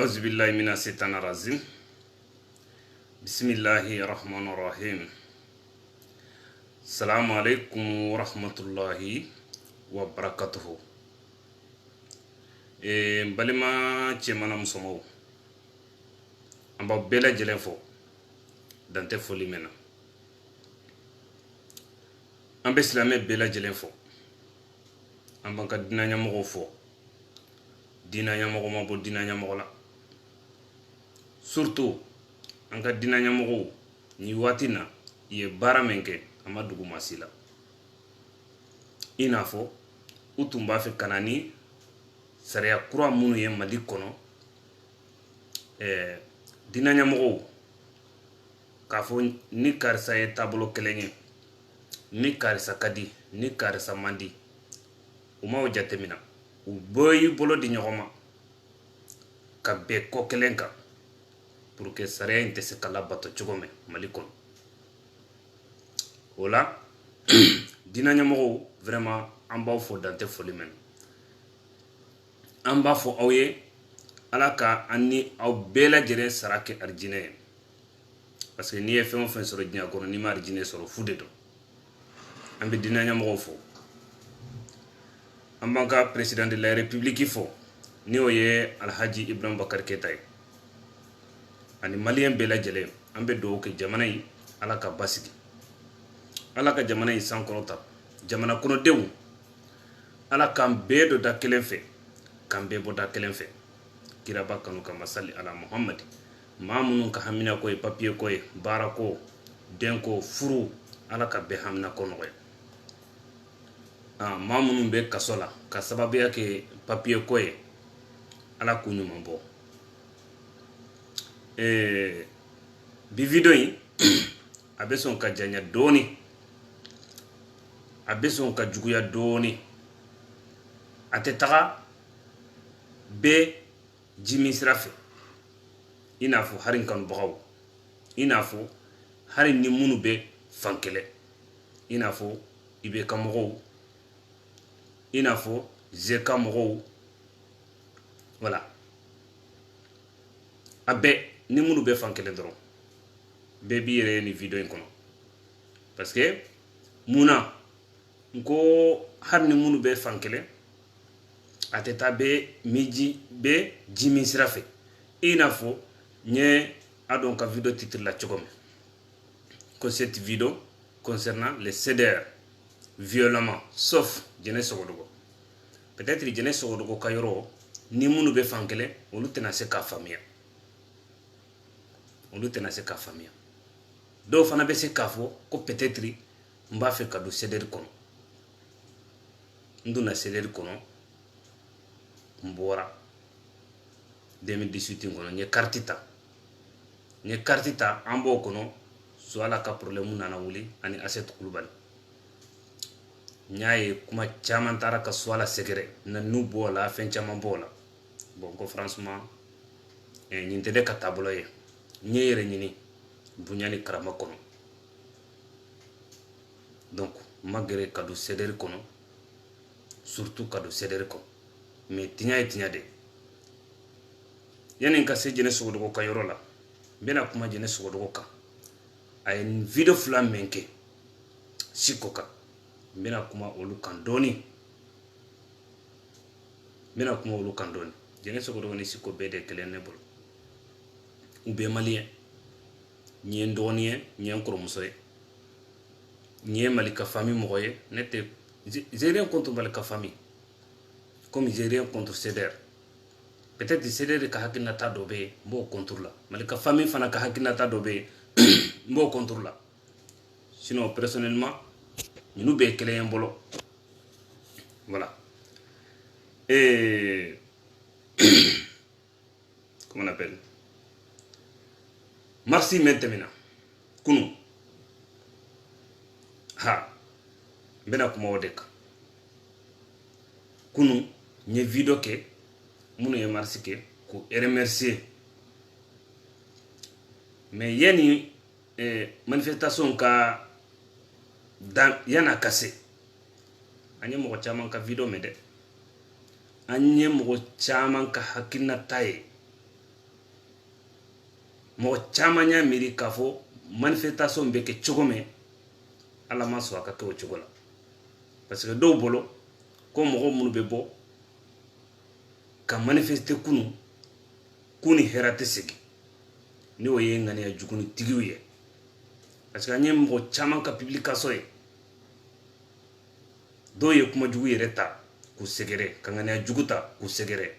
أعوذ بالله من الشيطان الرجيم بسم الله الرحمن الرحيم السلام عليكم ورحمة الله وبركاته بالما تشمنا مسمو أم بلا جلفو دانت فولي منا أم بسلامة بلا جلفو أم بكدنا نمو فو dina ñamogo ma bo dina ñamogo la surtout an ka dina ñamogo ni watina ye bara menke ama dugu masila ina fo utumba fe kanani sariya kura munu ye mali kono dina ñamogo ka fo ni karisa ye tabolo kelenye ni karisa kadi ni karisa mandi uma o jatemina u boyi bolo di ñogoma ka be ko kelenka pour que sariya inte se kala bato chogome mali kono wala dina ñamogo vraiment amba fo dante foli men amba fo awye ala ka anni aw bela jere sarake arjine parce que ni e fen fen soro dina kono ni ma arjine soro fude do ambe dina ñamogo fo Ambanka président de la République fo ni oye Alhaji Ibrahim Bakar Keita ani malien bela jele ambe do ke jamana yi ala ka basigi ala ka jamana yi sankorota jamana kono dewu ala kan be do da kelen fe kan be bo da kelen fe kiraba kanu ka masali ala Muhammad mamunu ka hamina ko e papier ko e barako denko furu ala ka be hamna kono ko mamunu be kasola ka sababu yake papier koye ala kunyuma bo bi video yi abeson ka janya doni abeson ka juguya doni atetaga be jimi sirafe inafo harin kan bagaw inafo harin ni munu be fankele inafo ibe kamogo inafo zeka mogo voilà abe ni munu be fankele dron be bi yere ni video en kono parce que muna ko har ni munu be fankele ateta be miji be jimi sirafe inafo nye adon ka video titre la chogom que cette vidéo concernant les CDR violemment sauf jeunesse sogodogo peut-être jeunesse sogodogo kayoro ni munu be fankele olu tena se ka famia do fana be se ka fo ko peut-être mba fe kadu CDR kono nduna CDR kono mbora 2018 kono nye kartita ambo kono so ala ka problème nana wuli ani asset kulubali ñaye kuma chaman tara ka swala segere na nubo la fen chaman bola bon ko franchement ñinte de ka tablo ye ñeyere ñini buñani karama kono donc magere kadu ceder kono surtout kadu ceder ko mais tinya de yanin ka se jene sogodo ko kayoro la bena kuma jene sogodo ko ka ay video flam menke sikoka mina kuma olu kandoni jene sogodo ni siko bede kelene bol ube malien ñen doniye ñen kromusoy ñe malika famille moye nete j'ai rien contre malika famille comme j'ai rien contre CDR peut-être CDR ka hakina ta dobe mbo contre la malika famille fana ka hakina ta dobe mbo contre la sinon personnellement nous be kelen bolo voilà et comment on appelle merci maintenant kunu ha bena kuma odeka kunu nye video ke munu ye merci ke ko remercier mais yeni manifestation ka dan yana kase anye mo chaman ka video mede anye mo chaman ka hakina taye mo chamanya miri kafo manifestation be ke chogome ala ma so aka ke o chogola parce que do bolo ko mo munu be bo ka manifester kuni herate sigi ni o ye ngani ya juguni tigiwiye parce que anyem mo chaman ka publication e do ye kuma jugu yere ta ku segere ka ngani ya juguta ku segere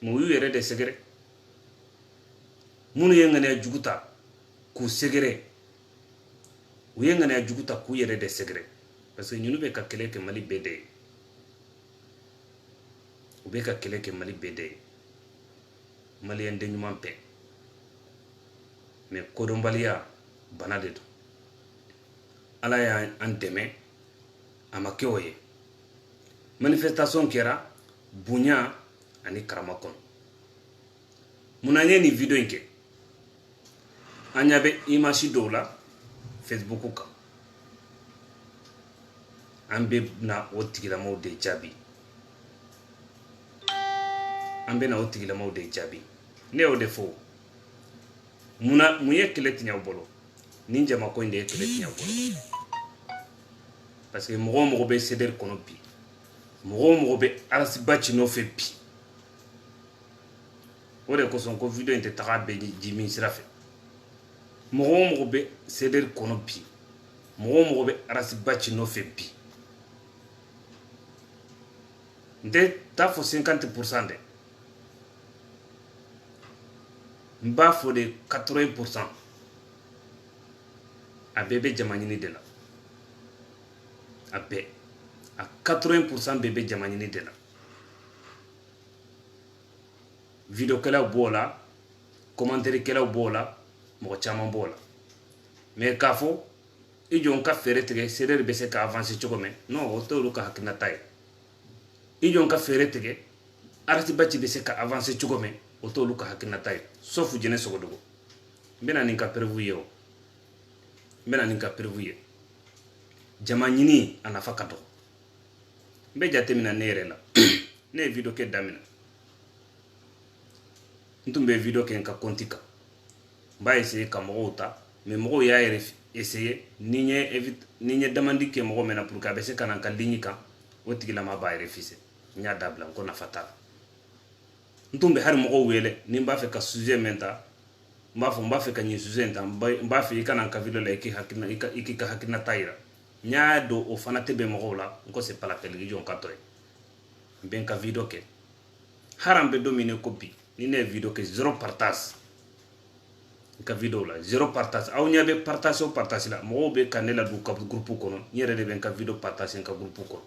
mo yu yere de segere munu ye ngani ya juguta ku segere u ye ngani ya juguta ku yere de segere parce que ñunu be ka kele ke mali bede u be ka kele ke mali bede mali en de ñuman pe mais kodombaliya bana de do ala ya an deme ama ke oye manifestation kera bunya ani karama kono munanye ni video nke anya be image do la Facebook ka ambe na otigila mo de jabi ambe na otigila mo de jabi ne o defo muna muye keleti nya bolo ninja mako inde keleti nya bolo parce que mo be seder kono bi mo be arasibachi no fe bi ore ko son ko video inte taga be jimi sirafe mo be seder kono bi mo be arasibachi no fe bi nde ta fo 50% de mba fo de 80% a bébé jamanini de la a 80% bébé jamanini de la video kala bola commentaire kala bola mo chama bola mais kafo ijon ka fere tege serer be se ka avancer chogome non o to lu ka hakina tay ijon ka fere tege arati bacci be se ka avancer chogome o to lu ka hakina tay sauf jene sogodogo mbena ninka prévuyo mbena ninka prévuyo jama ñini ana fakato mbe jatemina nere la ne video ke damina ntumbe video ke nka kontika mba essayer ka mo uta mais mo ya essayer niñe demandi ke mo mena pour ka be se kana ka ligne ka o tigila ma ba refuser nya dabla ko na fatala ntumbe har mo wele ni mba fe ka sujet menta mba fe ka ni sujet nta mba fe kana ka video la iki ka hakina taira nya do o fana tebe mo la ko c'est pas la peine jon ka toy ben ka video ke harambe dominer copie ni ne video ke zéro partage ka video la zéro partage aw nya be partage o partage la mo be kanela du ka groupe kono nyere de ben ka video partage ka groupe kono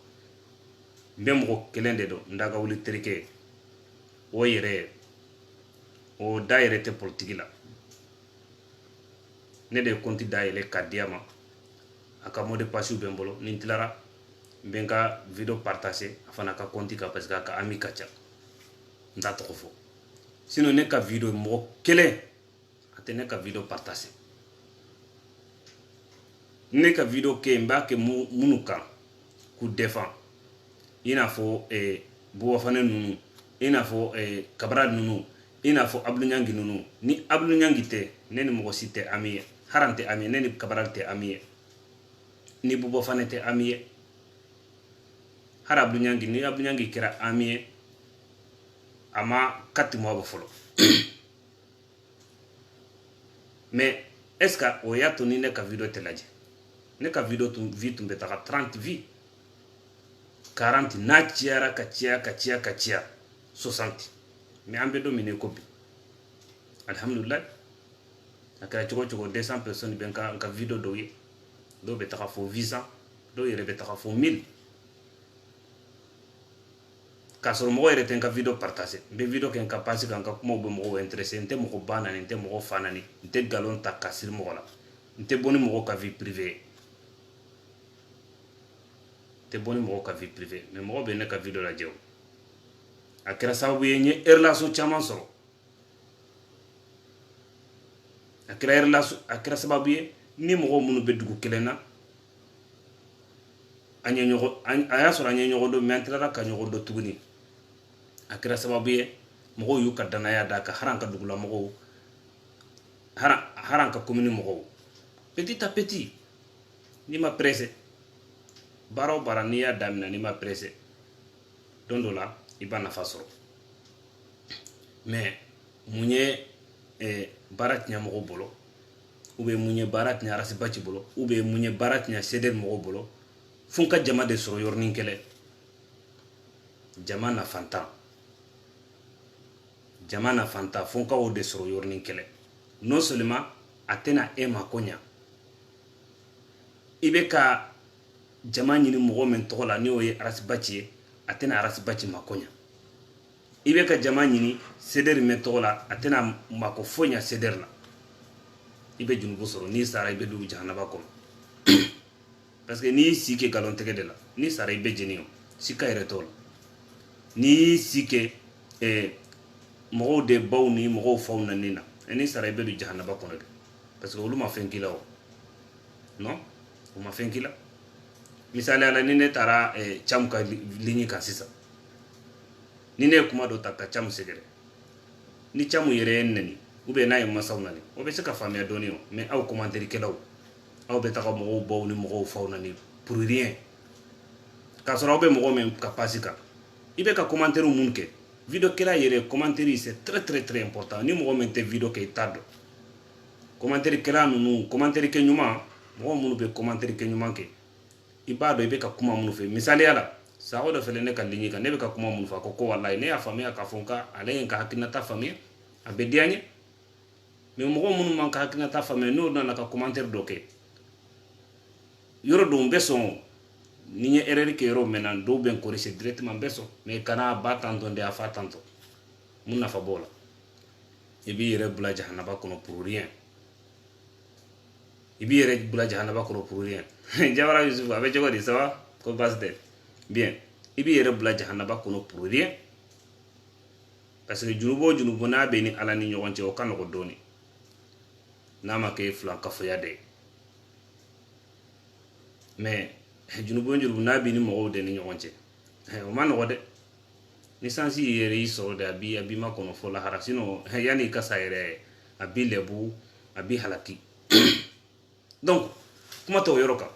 même ko kelende do ndaga wuli trike o yere o daire te politique la ne de konti daile kadiama aka mode passe u bembolo nintilara benka video partager afana ka konti ka parce que ka ami kacha ndato ko fo sinon ne ka video mo kele atene ka video partager ne ka video ke mbake munuka ku défend ina fo bo fane nunu ina fo kabral nunu ina fo ablu nyangi nunu ni ablu nyangi te neni mo cité ami harante ami neni kabral te ami ni bubo fane te ami har ablu nyangi ni ablu nyangi kira ami ama kati mo folo mais est-ce que o yato ni ne ka video te laje ne ka video tu vitu mbetaka 30 vie 40 na chiara kachia 60 mais ambe dominer copie alhamdulillah akara chogo 200 personnes ben ka video do betaka fo visa do yere betaka fo 1000 kasoro mo yere ten ka video partager be video ken ka passer kan ka mo be mo intéressé nte mo bana nte mo fanani nte galon ta kasir mo la nte boni mo ka vie privée te boni mo ka vie privée mais mo be ne ka video la jew akira sababu yenye relation chama soro akira sababu ye ni mo munu be dugu kelena aya soro anya nyogo do mentlara ka nyogo do tuguni akira sababu ye mo yu ka danaya da ka haran ka dugula mo haran ka commune mo petit à petit ni ma pressé baro bara ni ya damina ni ma pressé dondo la iba nafa sɔrɔ mais munye barat nya mo bolo ou bien munye barat nya rasi baci bolo ou bien munye barat nya seder mo bolo funka jama de soro yornin kele jama na fanta funka o de soro yornin kele non seulement atena ema konya ibe ka jama nyini mo men tola ni o ye rasi baci atena rasi baci makonya ibe ka jama nyini seder me tola atena mako fonya seder la ibe junubu soro ni sara ibe du jahanaba ko parce que ni sike galon tege de la ni sara ibe jenio sika ere tol ni sike mo de baw ni mo faw na nina ni sara ibe du jahanaba ko de parce que uluma fenkila o non uma fenkila misali ala ni ne tara cham ka linyi ka sisa ni ne kuma do takka cham segere ni chamu yere nani ube na yema sawnani o be se ka famia doni o mais aw commentaire kelaw aw be taka mo baw ni mo fawnani pour rien ka soro be mo men kapasika ibe ka commentaire munke video kela yere commentaire c'est très important ni mo men te video ke tado commentaire kela nunu commentaire ke nyuma mo munu be commentaire ke nyuma ke ibado ibe ka kuma munu fe misali ala sa o do fele ne ka linyi ka ne be ka kuma munu fa ko wallahi ne ya famia ka fonka ale ka hakina ta famia abedianye mais mo munu man ka hakina ta famia no na ka commentaire doke yoro do beso ni nye erreur ke yoro menan do ben corriger directement beso mais kana ba tanto de afa tanto mun na fa bola ibi yere bula jahannaba kono pour rien ibi yere bula jahannaba kono pour rien jawara yusuf abe jogo di sawa ko basde bien ibi yere bula jahannaba kono pour rien parce que junubo na be ni ala ni nyogonche o kan ko doni nama ke flan ka foya de mais junubo na be ni mo de ni nyogonche o man ko de ni sansi yere iso de abi ma kono fo la harasino yani ka sayre abi lebu abi halaki donc kuma to yoroka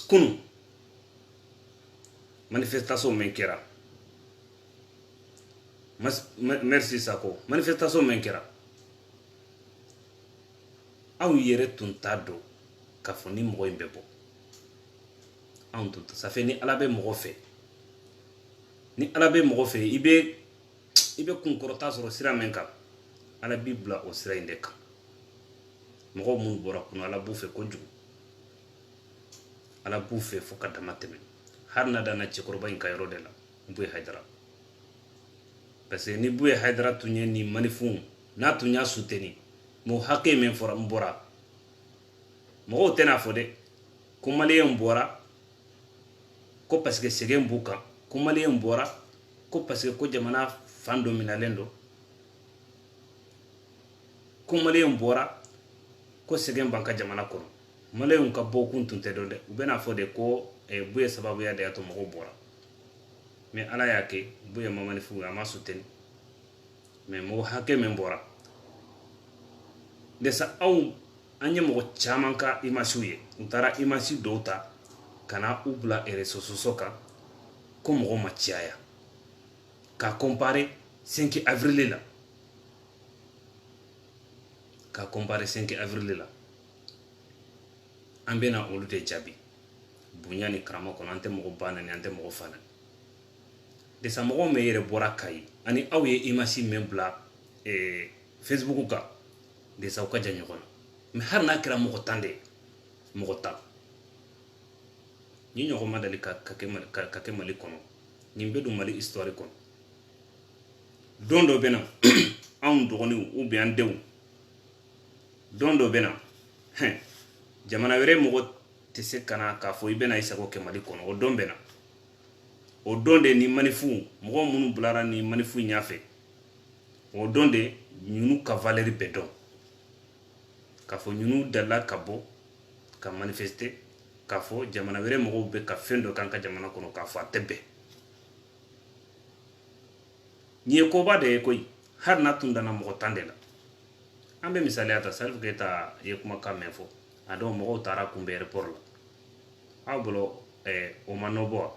kunu manifestation men kera merci Sako manifestation men kera aw yere tuntado ka fo ni mo imbebo aw tunta ça fait ni alabe mo fe ni alabe mo fe ibe kun korota soro sira men ka ala bibla o sira indeka mo mun bora kuno ala bu fe ko jugu ala bu fe fo kadama teme har na dana ci korba in kayro de la buy haydara parce que ni buy haydara tunye ni manifun na tunya souteni mo hakke men fora mbora mo tena fode ko malien mbora ko parce que segen buka ko malien mbora ko parce que ko jamana fando minalendo ko malien mbora ko segen banka jamana kono malien ka bokun tunte do de ubena fode ko buye sababu ya de ato mo bora mais ala yake buye mamani fu ama souteni mais mo hakke men bora de sa aw anye mo chaman ka imasuye utara imasi dota kana ubla ereso sosoka ko mo machiaya ka comparer 5 avril la ka comparer 5 avril la ambena olute jabi bunyani krama kono ante mo bana ni ante mo fana de sa mo me yere bora kai ani aw ye imasi membla Facebook ka de sa ka janyo kono me har na kira mo tande mo ta ni nyoko madali ka ke mali kono ni mbedu mali histoire kono dondo bena an dogoni ou bien dew dondo bena jamana were mo tese kana ka fo ibena isako ke mali kono o don bena o donde ni manifu mo munu bulara ni manifu nyafe o donde nyunu cavalerie bedon ka fo nyunu dalla kabo ka manifester ka fo jamana were mo be ka fendo kan ka jamana kono ka fo atebe ni ko ba de koy har na tundana mo tandela ambe misali ata Salif Keita ye kuma ka mefo ado mo tara kumbe airport la abulo o manobo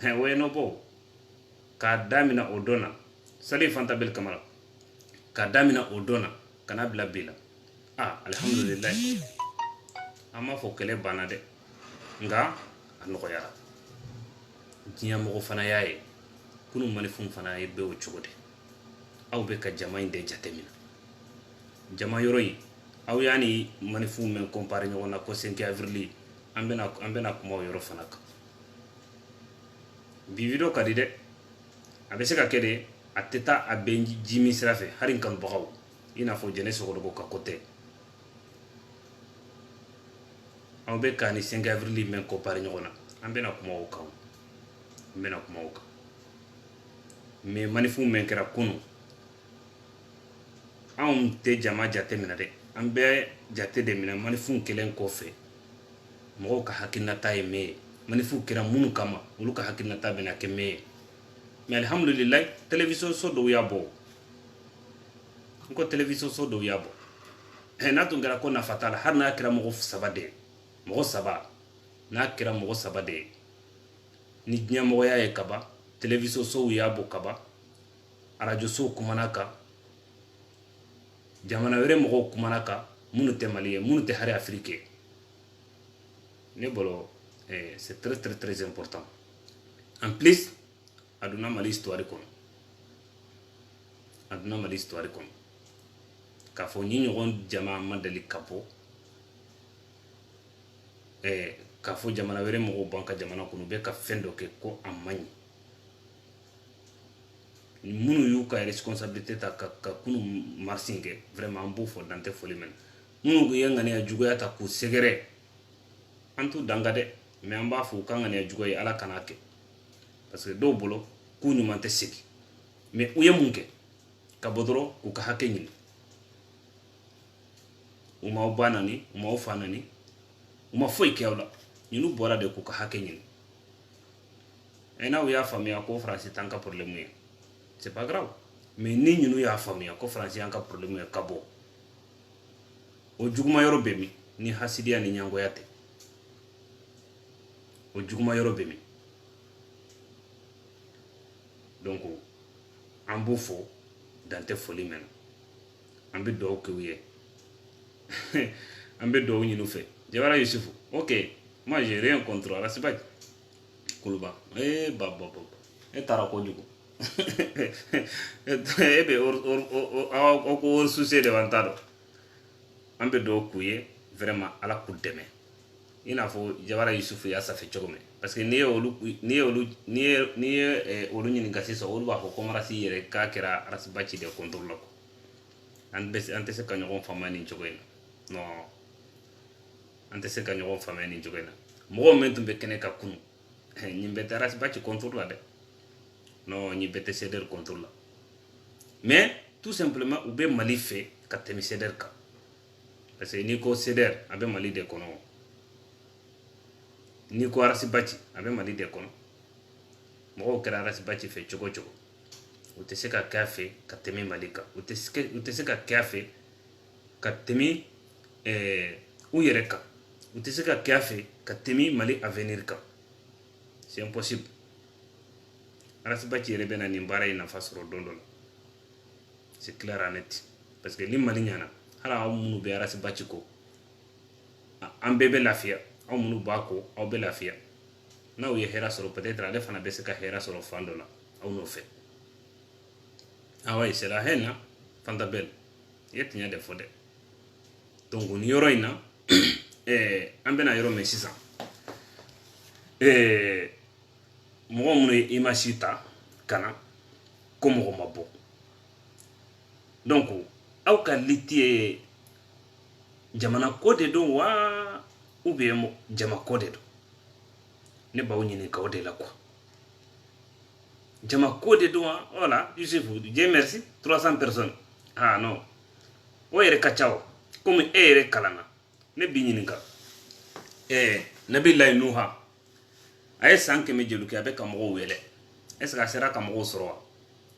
we nobo ka damina odona Salif Anta Bel Kamara ka damina odona kana bila bila alhamdulillah amma fo kele banade nga anoko yara dinya mo fana yaye kunu mani fun fana ye be o chogode aw be ka jama inde jatemina jama yoroyi aw yani mani fun men comparer nyona ko 5 avril ambena kuma yoro fana ka bi video kadi de abe se ka kede ateta abenji jimi sirafe harin kan bagaw ina fo jene so ko ka kote aw be ka ni 5 avril men comparer nyona ambena kuma o kaw mbena kuma o ka mais manifu men kera kunu te jama jate mina de ambe jate de mina manifu kelen ko fe mo ka hakinata e me manifu kera munu kama ulu ka hakinata bena ke me mais alhamdulillah television so do yabo ko television so do yabo na tungara ko na fatala har na kira mo sabade mo saba na kira mo sabade ni dinya mo ya e kaba television so yabo kaba radio so kumanaka jamana were mo kumanaka munu te maliye munu te hari afrique ne bolo c'est très très très important en plus aduna mali histoire ko ka fo ni nyon jama mandali kapo ka fo jamana were mo banka jamana ko be ka fendo ke ko amani munu yu ka responsabilité ta ka kunu marsinge vraiment beau fo dante foli men munu yanga ne ajugo ta ku segere antu dangade mais amba fu kanga ne ajugo yi ala kanake parce que do bolo ku nyuma te seki mais uye munke ka bodoro ku ka hakenyi uma banani uma fanani uma foi kewla ñunu bora de ku ka hakenyi ena uya famia ko France tanka problème c'est pas grave mais ni ñunu ya famia ko France yanka problème kabo o juguma yoro bemi ni hasidia ni nyango yate o juguma yoro bemi donc ambo fo dante foli men ambe do ko wiye ambe do ñinu fe Jawara Yusufu ok moi j'ai rien contre Rasibaj Kuluba baba tara ko jugo ebe or souci de vantado ambe do kuye vraiment ala ku deme ina fo Jawara Yusufu ya sa fe chogome parce que ni olu nyini ngasi so olu ba ko marasi yere ka kera Rasibaj de contrôle ko ante se kanyo famani chogoina no ante se kanyo famani chogoina mo momentum be kene ka kunu nyimbe Rasibaj contrôle la de non ni bete ceder contrôle mais tout simplement ou be mali fait ka temi ceder ka parce que ni ko ceder abe mali de kono ni ko Rasibaj abe mali de kono mo ko Rasibaj fait chogo ou te se ka café ka temi malika ou te se ka café ka temi ou yereka ou te se ka café ka temi mali avenir ka c'est impossible Rasibaj rebena ni mbara ina fasoro dondol c'est clair et net parce que lim mali nyana hala munu be Rasibaj ko am bebe lafia aw munu bako aw be lafia na o ye hera soro peut-être ale fana be se ka hera soro fandola aw no fait ouais c'est la haine Fanta Bel yetinya de fode donc ni yoro ina ambena yoro me sisa mo mo imashita kana comme mabo donc aw ka litie jamana kode do wa ubemo jama kode do ne bawo nyini ka ode la quoi jama kode do voilà Yusufu Dieu merci 300 personnes non o yere kachao comme ere kalana ne binyini ka nabillahi nuha ay sanke me jelu ke abe ka mo wele est ce que sera ka mo soro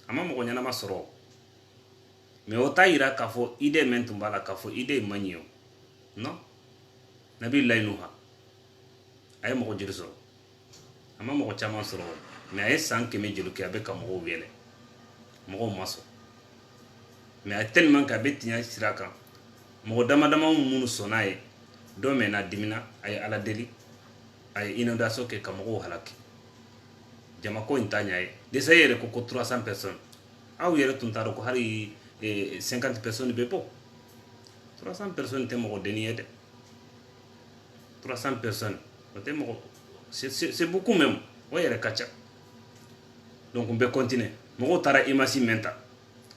ama mo nyana ma soro mais o ta yira k'a fɔ idée min tun b'a la k'a fɔ idée ma ɲi o non Nabilayi Nuha a ye mɔgɔ joli sɔrɔ a ma mɔgɔ caman sɔrɔ mais a ye san 100 joli kɛ a bɛ ka mɔgɔw wele mɔgɔw ma sɔn mais a tellement que a bɛ tiɲɛ sira kan mɔgɔ dama dama minnu sɔnna ye dɔ mɛnna dimina a ye ala deli a ye inondation kɛ ka mɔgɔw halaki jamako in t'a ɲɛ ye desa yɛrɛ ko 300 personnes aw yɛrɛ tun t'a dɔn ko hali 50 personnes bɛ bɔ 300 personnes tɛ mɔgɔ denni ye dɛ 300 personnes o tɛ mɔgɔ c'est beaucoup même o yɛrɛ ka ca donc n bɛ continuer mɔgɔw taara imasi mɛn ta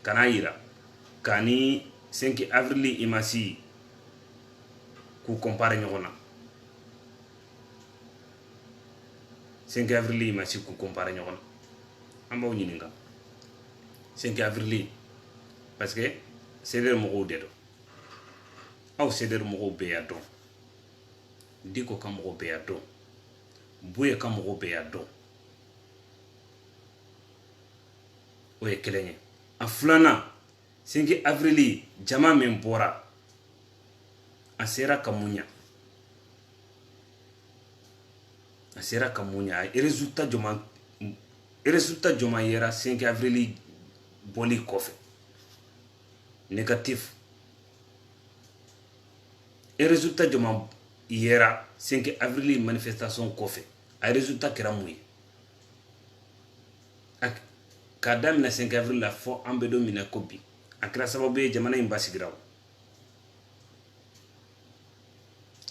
ka n'a yira k'a ni 5 avril imasi k'u compare ɲɔgɔn na 5 avril imasi k'u compare ɲɔgɔn na an b'aw ɲininka 5 avril parce que seder mɔgɔw de don aw seder mɔgɔw bɛɛ y'a dɔn Diko ka mɔgɔw bɛɛ y'a dɔn Buye ka mɔgɔw bɛɛ y'a dɔn o ye kelen ye a filanan 5 avril jama min bɔra a sera ka mun ɲa a sera ka mun ɲa a résultat jɔman yera 5 avril bɔli kɔfɛ négatif résultat jɔman yera 5 avril manifestation kɔfɛ a résultat kɛra mun ye k'a daminɛ 5 avril la fɔ an bɛ don minɛ ko bi a kɛra sababu ye jamana in basigira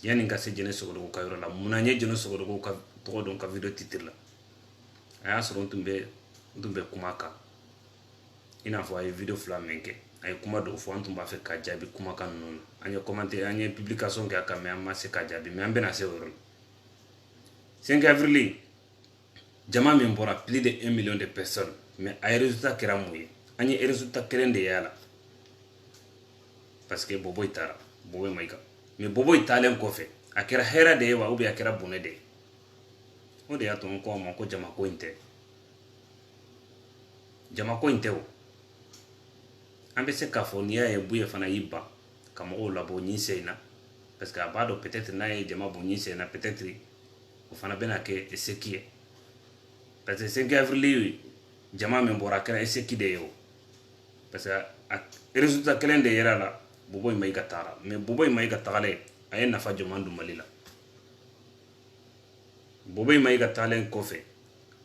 yani ka se Jɛnɛ Sogolon ka yɔrɔ la munna n ye Jɛnɛ Sogolon ka tɔgɔ dɔn ka video titre la a y'a sɔrɔ n tun bɛ kuma kan i n'a fɔ a ye video 2 min kɛ a ye kuma dɔw fɔ an tun b'a fɛ ka jaabi kumakan ninnu an ye commenter an ye publication kɛ a kan mais an ma se ka jaabi mais an bɛna se o yɔrɔ la 5 avril jama min bɔra plus de 1 million de personnes mais a ye résultat kɛra mun ye an ye résultat kelen de y'a la parce que Boboyi taara Boboyi Mayiga mais Boboyi taalen kɔfɛ a kɛra hɛrɛ de ye wa ou bien a kɛra bonɛ de ye o de y'a to n ko a ma ko jamako in tɛ jamako in tɛ o an bɛ se k'a fɔ n'i y'a ye Buye fana y'i ban ka mɔgɔw labɔ ɲin sen in na parce que a b'a dɔn peut-être n'a ye jama bɔ ɲin sen in na peut-être o fana bɛna kɛ eseki ye parce que 5 avril jama min bɔra a kɛra eseki de ye o parce que a résultat kelen de yera la Boboyi Mayiga taara mais Boboyi Mayiga tagalen a ye nafa jɔman don Mali la Boboyi Mayiga taalen kɔfɛ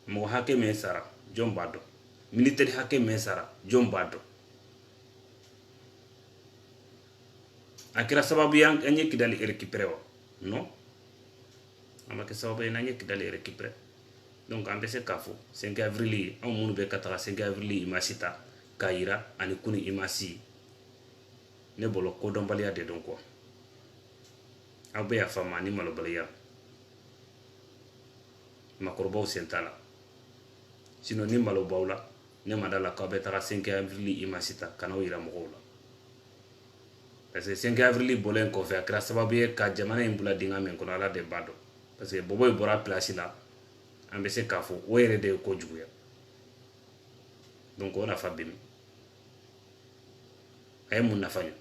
mɔgɔ hakɛ min sara jɔn b'a dɔn militaire hakɛ min sara jɔn b'a dɔn a kɛra sababu ye an ye Kidali récupérer wa non a ma kɛ sababu ye n'an ye Kidali récupérer donc an bɛ se k'a fɔ 5 avril anw minnu bɛ ka taga 5 avril imasi ta k'a yira ani kuni imasi ne bolo kodɔnbaliya de don quoi aw bɛ yafa ma ni malobaliya makɔrɔbaw sen t'a la sinon ni malo b'aw la ne ma da la k'aw bɛ taga 5 avril imasi ta ka n'aw yira mɔgɔw la parce que 5 avril bɔlen kɔfɛ a kɛra sababu ye ka jamana in bila dingɛ min kɔnɔ ala de b'a dɔn parce que Boboyi bɔra place la an bɛ se k'a fɔ o yɛrɛ de ye kojuguya donc o nafa bɛ min a ye mun nafa ɲɛ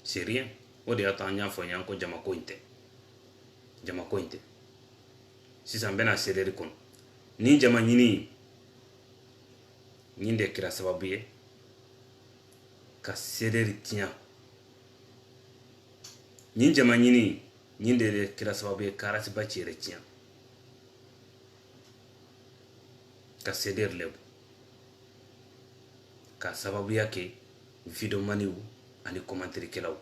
c'est rien o de y'a to an y'a fɔ n ye ko jamako in tɛ sisan n bɛna CDR kɔnɔ ni jama ɲini nin de kɛra sababu ye ka CDR tiɲɛ nin jama ɲini nin de kɛra sababu ye ka Arasibaci yɛrɛ tiɲɛ ka CDR lɛbu ka sababuya kɛ videomaniw ani commentaire kɛlaw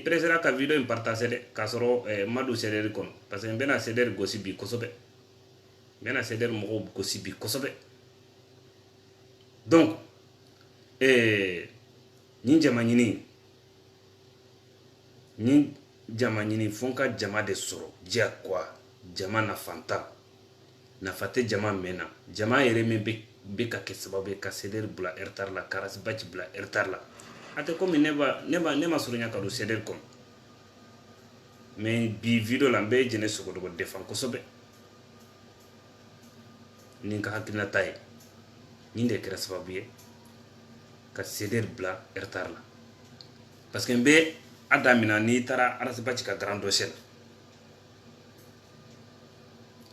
président ka video in partager dɛ k'a sɔrɔ Madu CDR kɔnɔ parce que n bɛna CDR gosi bi kosɛbɛ n bɛna CDR mɔgɔw gosi bi kosɛbɛ donc nin jama ɲini fo n ka jama de sɔrɔ diyagoya jama nafanta nafa tɛ jama mɛn na jama yɛrɛ min bɛ ka kɛ sababu ye ka CDR bila retard la ka Arasibaci bila retard la a tɛ komi ne ma surunya ka don CDR kɔnɔ mais bi video la n bɛ Jɛnɛ Sogolon défend kosɛbɛ ni ka hakilina ta ye ni de kɛra sababu ye ka ceder bila retard la parce que mbe adamina ni tara arasibaci ka grand dossier la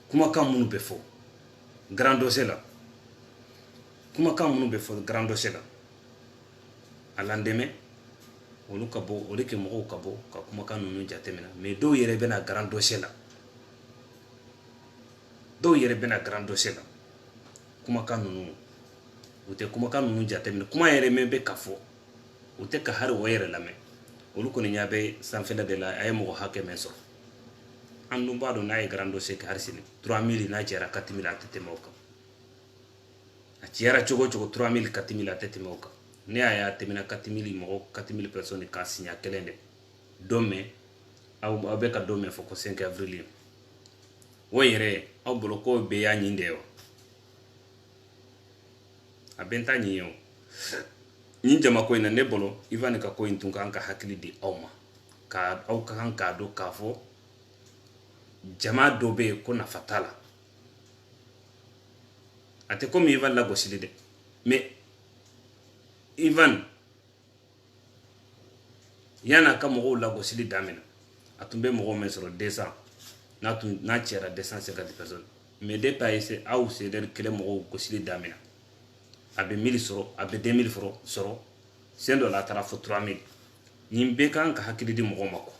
kumakan minnu bɛ fɔ grand dossier la kumakan minnu bɛ fɔ grand dossier la a landɛmɛ olu ka bɔ olu kɛ mɔgɔw ka bɔ ka kumakan ninnu jateminɛ mais dɔw yɛrɛ bɛna grand dossier la dɔw yɛrɛ bɛna grand dossier la kumakan ninnu u tɛ kumakan ninnu jateminɛ kuma yɛrɛ mɛn bɛ ka fɔ u tɛ ka hari o yɛrɛ lamɛn olu kɔni ɲa bɛ sanfɛla de la a ye mɔgɔ hakɛ mɛn sɔrɔ an dun b'a dɔn n'a ye grand dossier kɛ hari sini 3000 n'a cɛra 4000 a tɛ tɛmɛ o kan a cɛra cogo o cogo 3000 4000 a tɛ tɛmɛ o kan ne y'a ye a tɛmɛna 4000 mɔgɔ 4000 personnes k'a siɲa kelen dɛ dɔ mɛn aw bɛ ka dɔ mɛn fɔ ko 5 avril ye o yɛrɛ aw bolo ko bɛɛ y'a ɲin de wa a bɛ n ta ɲin ye o ɲin jama ko in na ne bolo Ivan ka ko in tun kan ka hakili di aw ma ka aw ka kan k'a dɔn k'a fɔ jama dɔ bɛ yen ko nafa t'a la a tɛ komi Ivan lagosili dɛ mais Ivan yana ka mɔgɔw lagosili daminɛ a tun bɛ mɔgɔw min sɔrɔ 200 n'a cɛra 250 personnes mais depuis a ye se aw ceder kelen mɔgɔw gosili daminɛ a bɛ 1000 sɔrɔ a bɛ 2000 sɔrɔ sen dɔ la a taara fɔ 3000 nin bɛɛ kan ka hakili di mɔgɔw ma quoi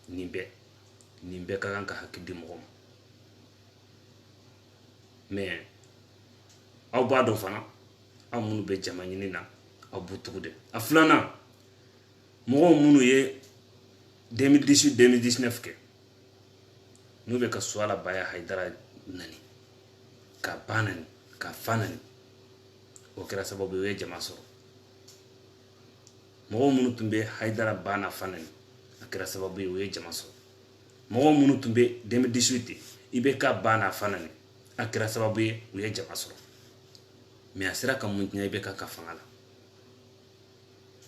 nin bɛɛ ka kan ka hakili di mɔgɔw ma mais aw b'a dɔn fana aw minnu bɛ jama ɲini na aw b'u tugu de a filanan mɔgɔw minnu ye 2018 2019 kɛ n'u bɛ ka Suala Baya Haidara nani ka ba nani ka fa nani o kɛra sababu ye o ye jama sɔrɔ mɔgɔw minnu tun bɛ Haidara ba na fa nani a kɛra sababu ye o ye jama sɔrɔ mɔgɔw minnu tun bɛ 2018 i bɛ ka ba na fa nani a kɛra sababu ye o ye jama sɔrɔ mais a sera ka mun tiɲɛ i bɛ ka fanga la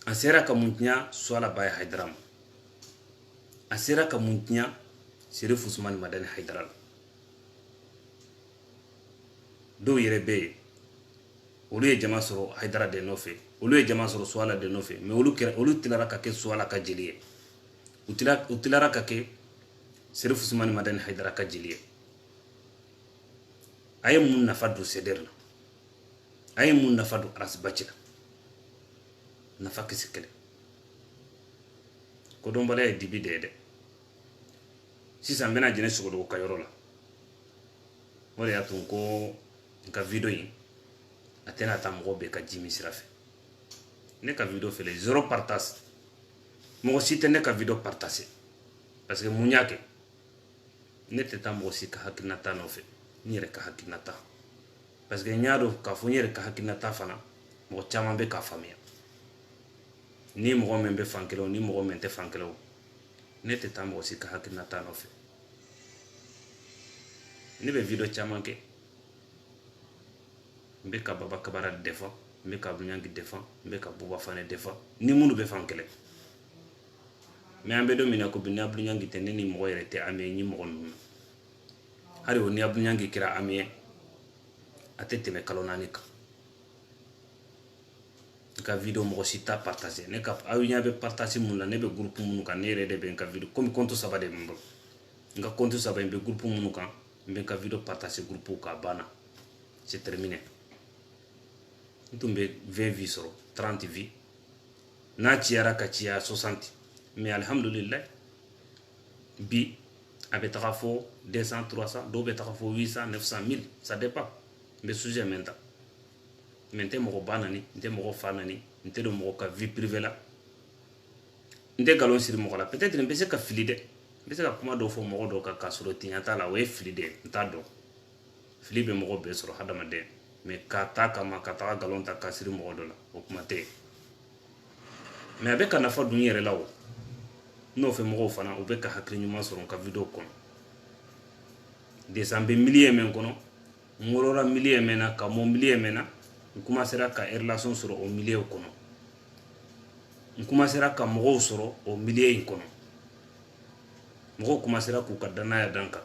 a sera ka mun tiɲɛ Suala Baya Haidara ma a sera ka mun tiɲɛ Serif Usmani Madani Haidara la dɔw yɛrɛ bɛ yen olu ye jama sɔrɔ Haidara de nɔfɛ olu ye jama sɔrɔ Suala de nɔfɛ mais olu tilara ka kɛ Suala ka jeli ye u tilara ka kɛ Serif Usmani Madani Haidara ka jeli ye a ye mun nafa don ceder la a ye mun nafa don arasibaci la nafa kisi kɛlɛ kodɔnbaliya ye dibi de ye dɛ sisan n bɛna jɛnɛ sogodogo ka yɔrɔ la o de y'a to ko n ka video in a tɛna taa mɔgɔw bɛɛ ka jimi sira fɛ ne ka video fɛlɛ 0 partage mɔgɔ si tɛ ne ka video partage parce que mun y'a kɛ ne tɛ taa mɔgɔ si ka hakilinata nɔfɛ n yɛrɛ ka hakilinata parce que n y'a dɔn k'a fɔ n yɛrɛ ka hakilinata fana mɔgɔ caman bɛ k'a faamuya ni mɔgɔ min bɛ fan kelen o ni mɔgɔ min tɛ fan kelen o ne tɛ taa mɔgɔ si ka hakilinata nɔfɛ ne bɛ video caman kɛ n bɛ ka Baba Kabara défend n bɛ ka Abdou défend n bɛ ka Buba Fane défend ni minnu bɛ fan kelen mais an bɛ don min na ko bi ni Abdou tɛ ne ni mɔgɔ yɛrɛ tɛ ami ye ni mɔgɔ ninnu hali o ni Abdou kɛra ami ye a tɛ tɛmɛ kalo 4 kan ka video mɔgɔ si t'a partager ne ka aw ɲɛ bɛ partage mun na ne bɛ groupe minnu kan ne yɛrɛ de bɛ n ka video comme compte 3 de bɛ n bolo n ka compte 3 in bɛ groupe minnu kan n bɛ n ka video partager groupe ka banna c'est terminé n tun bɛ 20 vues sɔrɔ 30 vues n'a ciyara ka ciya 60 mais alhamdulillah bi a bɛ taga fɔ 200 300 dɔw bɛ taga fɔ 800 900 1000 ça dépend n bɛ sujet min ta mais n tɛ mɔgɔ ba nani n tɛ mɔgɔ fa nani n tɛ don mɔgɔ ka vie privée la n tɛ galon siri mɔgɔ la peut-être n bɛ se ka fili dɛ n bɛ se ka kuma dɔw fɔ mɔgɔ dɔw kan k'a sɔrɔ tiɲɛ t'a la o ye fili de ye n t'a dɔn fili bɛ mɔgɔ bɛɛ sɔrɔ hadamaden mais k'a ta kama ka taga galon ta k'a siri mɔgɔ dɔ la o kuma tɛ yen mais a bɛ ka nafa dun n yɛrɛ la o n'o fɛ mɔgɔw fana u bɛ ka hakili ɲuman sɔrɔ n ka video kɔnɔ déjà n bɛ milieu min kɔnɔ n wolola milieu min na ka mɔ milieu min na n commencera ka relation sɔrɔ o milieu kɔnɔ n commencera ka mɔgɔw sɔrɔ o milieu in kɔnɔ mɔgɔw commencera k'u ka danaya dan kan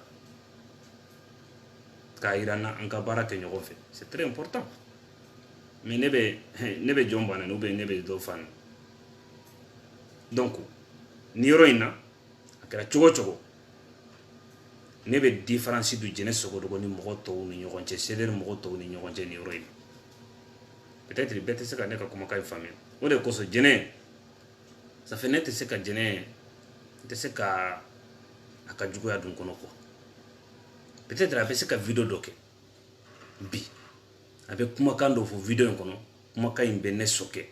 ka irana an ka baara kɛ ɲɔgɔn fɛ c'est très important mais ne bɛ jɔn banna ou bien ne bɛ dɔ fan donc ni yɔrɔ in na a kɛra cogo cogo ne bɛ différence du jɛnɛ sɔgɔdogo ni mɔgɔ tɔw ni ɲɔgɔn cɛ CDR mɔgɔ tɔw ni ɲɔgɔn cɛ ni yɔrɔ in peut-être bɛɛ tɛ se ka ne ka kumakan faamuya o de kosɔn jɛnɛ ça fait ne tɛ se ka jɛnɛ n tɛ se ka a ka juguya dun kɔnɔ quoi peut-être a bɛ se ka video dɔ kɛ bi a bɛ kumakan dɔ fɔ video in kɔnɔ kumakan in bɛ ne sɔkɛ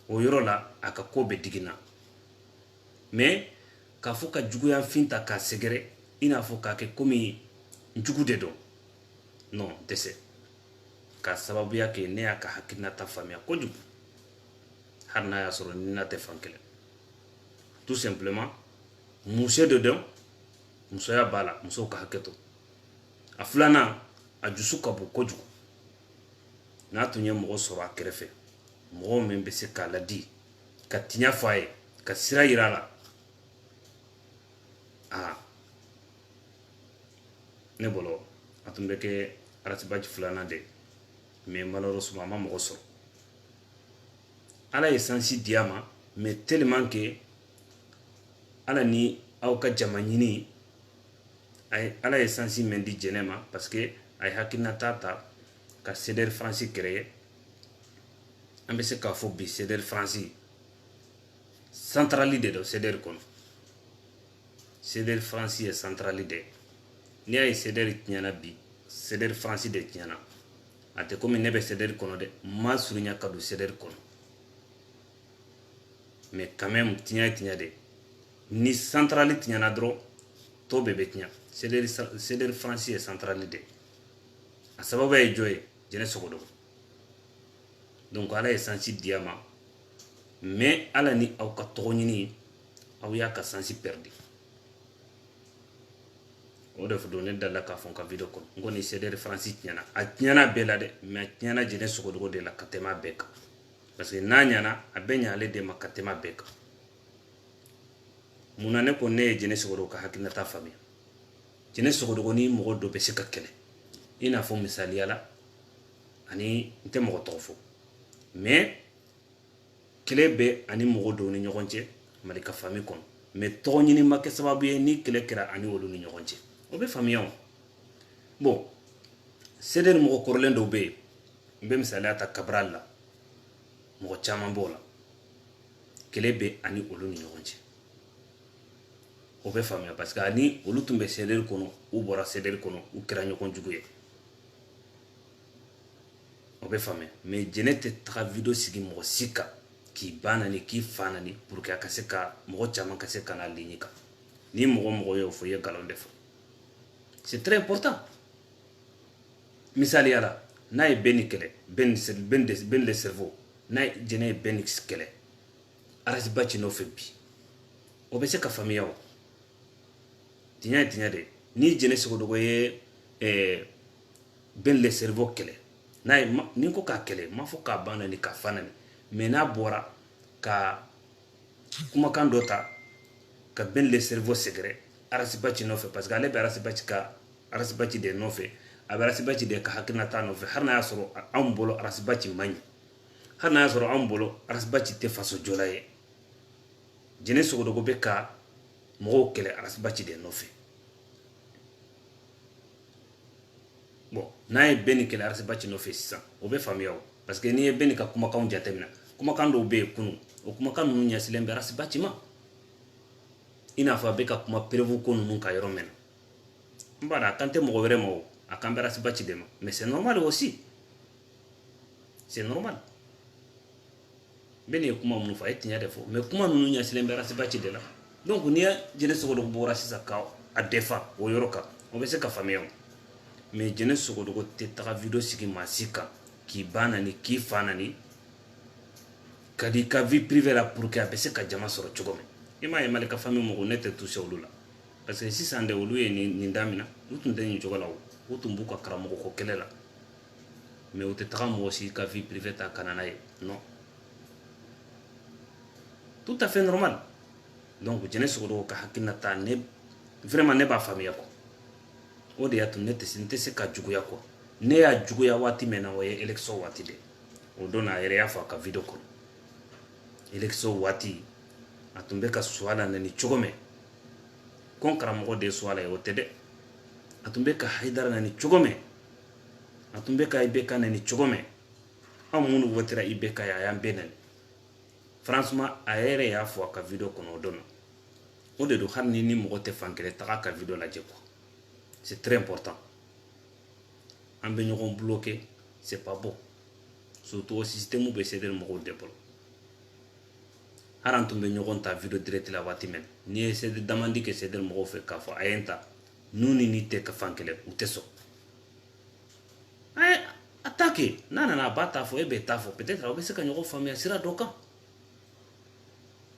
o yɔrɔ la a ka ko bɛ digina mais k'a fɔ ka juguya fin ta k'a sɛgɛrɛ i n'a fɔ k'a kɛ komi jugu de don non tɛ se k'a sababuya kɛ ne y'a ka hakilinata faamuya kojugu hali n'a y'a sɔrɔ ni na tɛ fan kelen tout simplement muso de don musoya b'a la musow ka hakɛ to a filanan a dusu ka bon kojugu n'a tun ye mɔgɔ sɔrɔ a kɛrɛfɛ mɔgɔ min bɛ se k'a ladi ka tiɲɛ fɔ a ye ka sira yira a la ne bolo a tun bɛ kɛ arasibaji filanan de mais malheureusement a ma mɔgɔ sɔrɔ ala ye sansi di a ma mais tellement que ala ni aw ka jama ɲini ala ye sansi min di jɛnɛ ma parce que a ye hakilinata ta ka CDR France créer an bɛ se k'a fɔ bi CDR France centrali de don CDR kɔnɔ CDR France ye centrali de n'i y'a ye CDR tiɲɛna bi CDR France de tiɲɛna a tɛ komi ne bɛ CDR kɔnɔ dɛ ma surunya ka don CDR kɔnɔ mais quand même tiɲɛ ye tiɲɛ de ni centrali tiɲɛna dɔrɔn tɔ bɛɛ bɛ tiɲɛ CDR France ye centrali de a sababu ye jɔ ye jɛnɛ sɔgɔdogo donc ala ye sansi di a ma mais ala ni aw ka tɔgɔ ɲini aw y'a ka sansi perdi o de fɔ ne dala k'a fɔ n ka video kɔnɔ n ko ni CDR France tiɲɛna a tiɲɛna bɛɛ la dɛ mais a tiɲɛna jɛnɛ sɔgɔdogo de la ka tɛmɛ a bɛɛ kan parce que n'a ɲɛna a bɛ ɲɛ ale de ma ka tɛmɛ a bɛɛ kan mun na ne ko ne ye jɛnɛ sɔgɔdogo ka hakilinata faamuya jɛnɛ sɔgɔdogo ni mɔgɔ dɔ bɛ se ka kɛlɛ i n'a fɔ misaliya la ani n tɛ mɔgɔ tɔgɔ fɔ mais kɛlɛ bɛ ani mɔgɔ dɔw ni ɲɔgɔn cɛ mali ka fami kɔnɔ mais tɔgɔ ɲini ma kɛ sababu ye ni kɛlɛ kɛra ani olu ni ɲɔgɔn cɛ o bɛ faamuya o bon CDR mɔgɔ kɔrɔlen dɔw bɛ yen n bɛ misaliya ta Cabral la mɔgɔ caman b'o la kɛlɛ bɛ ani olu ni ɲɔgɔn cɛ o bɛ faamuya parce que ani olu tun bɛ CDR kɔnɔ u bɔra CDR kɔnɔ u kɛra ɲɔgɔn jugu ye o bɛ faamuya mais jɛnɛ tɛ taga video sigi mɔgɔ si kan k'i ba nani k'i fa nani pour que a ka se ka mɔgɔ caman ka se ka n'a ligne kan ni mɔgɔ y'o fɔ i ye nkalon de fɔ c'est très important misaliya la n'a ye bɛɛ ni kɛlɛ bɛɛ le cerveau n'a ye jɛnɛ ye bɛɛ ni kɛlɛ arasiba ci nɔfɛ bi o bɛ se ka faamuya o tiɲɛ ye tiɲɛ de ni jɛnɛ sɔgɔdogo ye bɛɛ le cerveau kɛlɛ n'a ye ni ko k'a kɛlɛ ma fɔ k'a ban nani k'a fa nani mais n'a bɔra ka kumakan dɔ ta ka bɛɛ le cerveau sɛgɛrɛ arasiba ci nɔfɛ parce que ale bɛ arasiba ci de nɔfɛ a bɛ arasiba ci de ka hakilinata nɔfɛ hali n'a y'a sɔrɔ anw bolo arasiba ci man ɲi hali n'a y'a sɔrɔ anw bolo arasiba ci tɛ faso jɔla ye jɛnɛ sɔgɔdogo bɛ ka mɔgɔw kɛlɛ arasiba ci de nɔfɛ bon n'a ye bɛɛ ni kɛlɛ arasiba ci nɔfɛ sisan o bɛ faamuya o parce que n'i ye bɛɛ ni ka kumakanw jateminɛ kumakan dɔw bɛ yen kunun o kumakan ninnu ɲɛsilen bɛ arasiba ci ma i n'a fɔ a bɛ ka kuma preuve ko ninnu kan yɔrɔ min na n b'a dɔn a kan tɛ mɔgɔ wɛrɛ ma o a kan bɛ arasiba ci de ma mais c'est normal aussi c'est normal bɛɛ ni ye kuma minnu fɔ a ye tiɲɛ de fɔ mais kuma ninnu ɲɛsilen bɛ arasiba ci de la donc n'i ye jɛnɛ sɔgɔdogo bɔra sisan ka a défend o yɔrɔ kan o bɛ se ka faamuya o mais jɛnɛ sɔgɔdogo tɛ taga video sigi maa si kan k'i ba nani k'i fa nani ka di ka vie privée la pour que a bɛ se ka jama sɔrɔ cogo min i m'a ye mali ka famille mɔgɔw ne tɛ touché olu la parce que sisan de olu ye nin damina u tun tɛ nin cogo la o u tun b'u ka karamɔgɔ ko kɛlɛ la mais u tɛ taga mɔgɔ si ka vie privée ta ka na n'a ye non tout à fait normal donc jɛnɛ sɔgɔdogo ka hakilinata ne vraiment ne b'a faamuya quoi o de y'a to ne tɛ se ka juguya quoi ne y'a juguya waati min na o ye élection waati de o don a yɛrɛ y'a fɔ a ka video kɔnɔ élection waati a tun bɛ ka suala nani cogo min ko n karamɔgɔ de ye suala ye o tɛ dɛ a tun bɛ ka Haidara nani cogo min a tun bɛ ka IBK nani cogo min anw minnu votera IBK ye a y'an bɛɛ nani franchement a yɛrɛ y'a fɔ a ka video kɔnɔ o don na o de don hali ni mɔgɔ tɛ fan kelen taga ka video lajɛ quoi c'est très important an bɛ ɲɔgɔn bloquer c'est pas bon surtout o système bɛ céder mɔgɔw de bolo hali an tun bɛ ɲɔgɔn ta video direct la waati min n'i ye céder demande kɛ céder mɔgɔw fɛ k'a fɔ a ye n ta n'u ni tɛ ka fan kelen u tɛ sɔn a t'a kɛ n'a nana a b'a ta fɔ e bɛ ta fɔ peut-être aw bɛ se ka ɲɔgɔn faamuya sira dɔ kan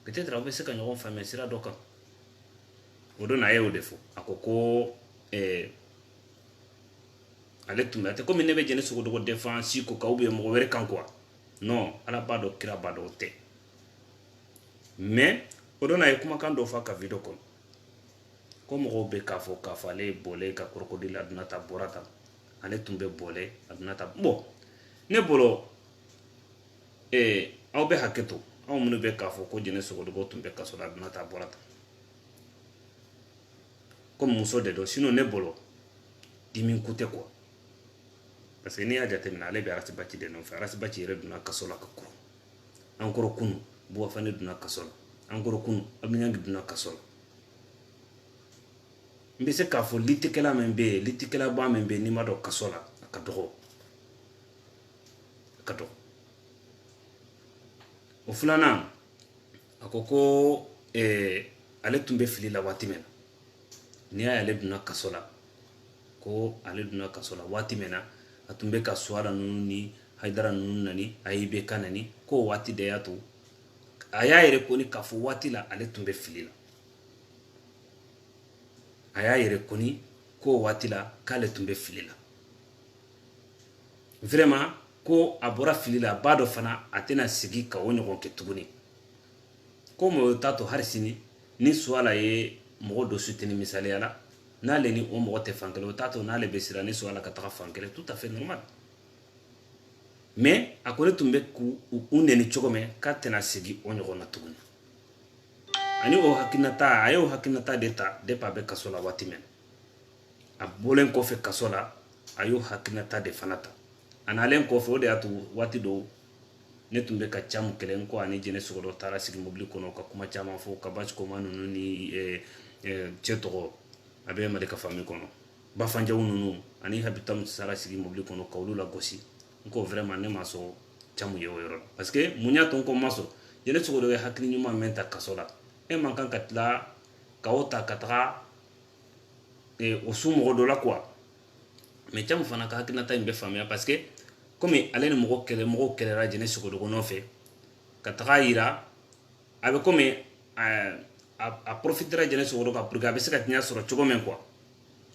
peut-être aw bɛ se ka ɲɔgɔn faamuya sira dɔ kan o don a ye o de fɔ a ko ko ale tun bɛ a tɛ komi ne bɛ jɛnɛ sogodogo défend Siko kan ou bien mɔgɔ wɛrɛ kan quoi non ala b'a dɔn kira b'a dɔn o tɛ mais o don a ye kumakan dɔ fɔ a ka video kɔnɔ ko mɔgɔw bɛ k'a fɔ ale ye bɔlen ka krokodil a donna ta bɔra ta ale tun bɛ bɔlen a donna ta bon ne bolo aw bɛ hakɛ to anw minnu bɛ k'a fɔ ko jɛnɛ sogodogo tun bɛ kaso la a donna ta bɔra ta comme muso de don sinon ne bolo dimi ko tɛ quoi parce que n'i y'a jateminɛ ale bɛ Arasibaci de nɔfɛ Arasibaci yɛrɛ donna kaso la ka kɔrɔ an kɔrɔ kunu Buwafane donna kaso la an kɔrɔ kunu Abiɲangi donna kaso la n bɛ se k'a fɔ litikɛla min bɛ yen litikɛlaba min bɛ yen n'i ma dɔn kaso la a ka dɔgɔ a ka dɔgɔ o filanan a ko ko ale tun bɛ fili la waati min na n'i y'a ye ale donna kaso la ko ale donna kaso la waati min na a tun bɛ ka Suwala ninnu ni Haidara ninnu nani a ye IBK nani k'o waati de y'a to a y'a yɛrɛ koni k'a fɔ waati la ale tun bɛ fili la a y'a yɛrɛ koni k'o waati la k'ale tun bɛ fili la vraiment ko a bɔra fili la a b'a dɔn fana a tɛna sigi ka o ɲɔgɔn kɛ tuguni ko mɔgɔ t'a to hali sini ni Suwala ye mɔgɔ dɔ soutenir misaliya la n'ale ni o mɔgɔ tɛ fan kelen o t'a to n'ale bɛ siran ni Suwala ka taga fan kelen tout à fait normal mais a kɔni tun bɛ k'u nɛni cogo min k'a tɛna sigi o ɲɔgɔn na tuguni ani o hakilinata a ye o hakilinata de ta depuis a bɛ kaso la waati min a bɔlen kɔfɛ kaso la a y'o hakilinata de fana ta a nalen kɔfɛ o de y'a to waati dɔw ne tun bɛ ka ca mun kɛlɛ n ko ani jɛnɛ sogodo taara sigi mobili kɔnɔ ka kuma caman fɔ ka Basi Koma ninnu ni cɛ tɔgɔ a bɛ Malika famille kɔnɔ Bafanjaw ninnu ani Habitamu taara sigi mobili kɔnɔ ka olu lagosi n ko vraiment ne ma sɔn ca mun ye o yɔrɔ la parce que mun y'a to n ko n ma sɔn jɛnɛ sogodo ye hakili ɲuman min ta kaso la e man kan ka tila ka o ta ka taga o su mɔgɔ dɔ la quoi mais ca mun fana ka hakilinata in bɛ faamuya parce que komi ale ni mɔgɔw kɛlɛra jɛnɛ sogodogo nɔfɛ ka taga yira a bɛ komi a profitera jɛnɛ sogodogo kan pour que a bɛ se ka tiɲɛ sɔrɔ cogo min quoi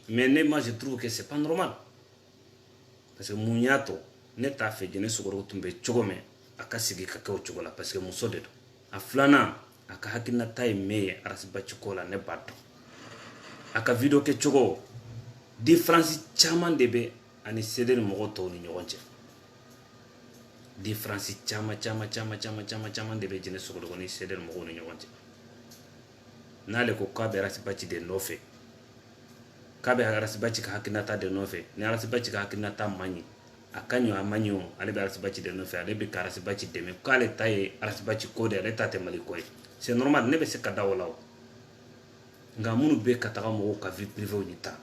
mais ne moi je trouve que c'est pas normal parce que mun y'a to ne t'a fɛ jɛnɛ sogodogo tun bɛ cogo min a ka sigi ka kɛ o cogo la parce que muso de don a filanan a ka hakilinata ye min ye Arasibaci ko la ne b'a dɔn a ka video kɛ cogo différence caman de bɛ ani céder mɔgɔw tɔw ni ɲɔgɔn cɛ différence caman de bɛ jɛnɛ sogodogo ni céder mɔgɔw ni ɲɔgɔn cɛ n'ale ko k'a bɛ Arasibaci de nɔfɛ k'a bɛ Arasibaci ka hakilinata de nɔfɛ ni Arasibaci ka hakilinata man ɲi a ka ɲi a man ɲi o ale bɛ Arasibaci de nɔfɛ ale bɛ ka Arasibaci dɛmɛ k'ale ta ye Arasibaci ko de ale ta tɛ Mali ko ye c'est normal ne bɛ se ka da o la o nka minnu bɛ ka taga mɔgɔw ka vie privée ni ta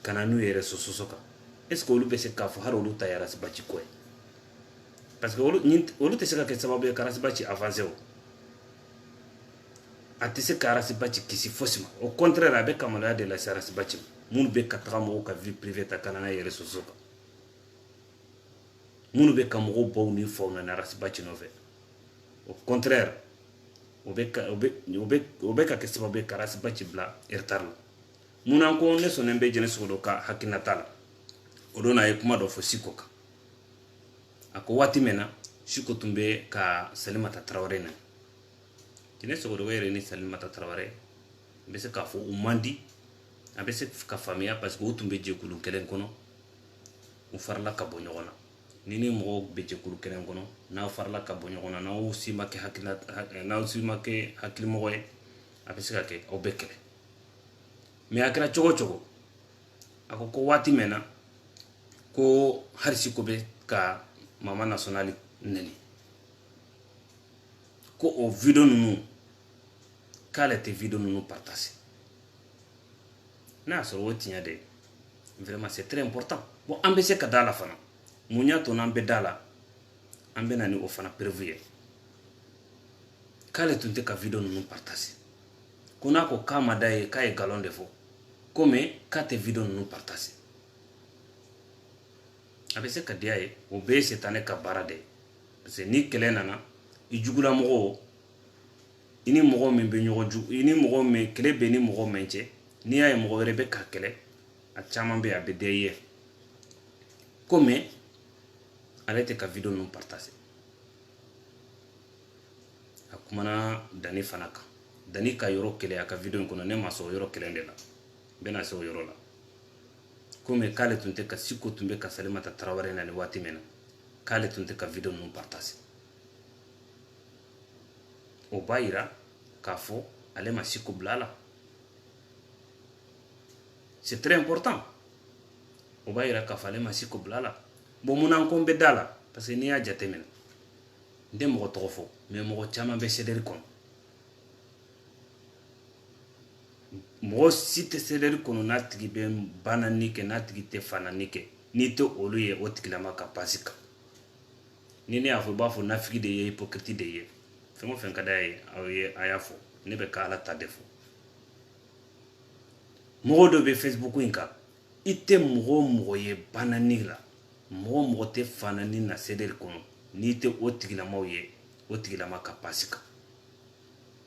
ka na n'u yɛrɛ sɔsɔ kan est ce que olu bɛ se k'a fɔ hali olu ta ye Arasibaci ko ye parce que olu tɛ se ka kɛ sababu ye ka Arasibaci avancer o a tɛ se ka Arasibaci kisi fosi ma au contraire a bɛ kamaloya de lase Arasibaci ma minnu bɛ ka taga mɔgɔw ka vie privée ta ka na n'a yɛrɛ sɔsɔ kan minnu bɛ ka mɔgɔw baw ni faw na Arasibaci nɔfɛ au contraire o bɛ ka kɛ sababu ye ka Arasibaci bila retard la munna ko ne sɔnnen bɛ jɛnɛ sogodogo ka hakilinata la o don a ye kuma dɔ fɔ Siko kan a ko waati min na Siko tun bɛ ka Salimata Tarawele nani jɛnɛ sogodogo yɛrɛ ni Salimata Tarawele n bɛ se k'a fɔ u man di a bɛ se ka faamuya parce que o tun bɛ jɛkulu kelen kɔnɔ u farala ka bɔ ɲɔgɔn na ni ni mɔgɔw bɛ jɛkulu kelen kɔnɔ n'aw farala ka bɔ ɲɔgɔn na n'aw si ma kɛ hakilimɔgɔ ye a bɛ se ka kɛ aw bɛ kɛlɛ mais a kɛra cogo o cogo a ko waati mɛn na ko harisi ko bɛ ka mama nationale neni ko o video ninnu k'ale tɛ video ninnu partage n'a y'a sɔrɔ o tiɲɛ de vraiment c'est très important bon an bɛ se ka da la fana mun y'a to n'an bɛ da la an bɛ na ni o fana preuve ye k'ale tun tɛ ka video ninnu partage ko n'a ko k'a ma da ye k'a ye galon de fɔ ko mais k'a tɛ video ninnu partage a bɛ se ka diya ye o bɛɛ ye setanɛ ka baara de ye parce que ni kɛlɛ nana i jugulamɔgɔw i ni mɔgɔ min bɛ ɲɔgɔn jugu i ni mɔgɔ min kɛlɛ bɛ ni mɔgɔ min cɛ n'i y'a ye mɔgɔ wɛrɛ bɛ ka kɛlɛ a caman bɛ yen a bɛ diya i ye ko mais ale tɛ ka video ninnu partage a kumana Dani fana kan Dani ka yɔrɔ kɛlɛ a ka video in kɔnɔ ne ma sɔn o yɔrɔ kɛlɛ de la n bɛna se o yɔrɔ la ko mais k'ale tun tɛ ka Siko tun bɛ ka Salimata Tarawele na ni waati min na k'ale tun tɛ ka video ninnu partage o b'a yira k'a fɔ ale ma Siko bila a la c'est très important o b'a yira k'a fɔ ale ma Siko bila a la bon munna ko n bɛ da la parce que n'i y'a jateminɛ n tɛ mɔgɔ tɔgɔ fɔ mais mɔgɔ caman bɛ CDR kɔnɔ mɔgɔ si tɛ CDR kɔnɔ n'a tigi bɛ banani kɛ n'a tigi tɛ fanani kɛ n'i tɛ olu ye o tigilama ka pasi kan ni ne y'a fɔ i b'a fɔ nafigi de ye hypocrite de ye fɛn o fɛn ka d'a ye aw ye a y'a fɔ ne bɛ ka Ala ta de fɔ mɔgɔ dɔ bɛ Facebook in kan i tɛ mɔgɔ o mɔgɔ ye banani la mɔgɔ o mɔgɔ tɛ fanani na CDR kɔnɔ n'i tɛ o tigilamaw ye o tigilama ka pasi kan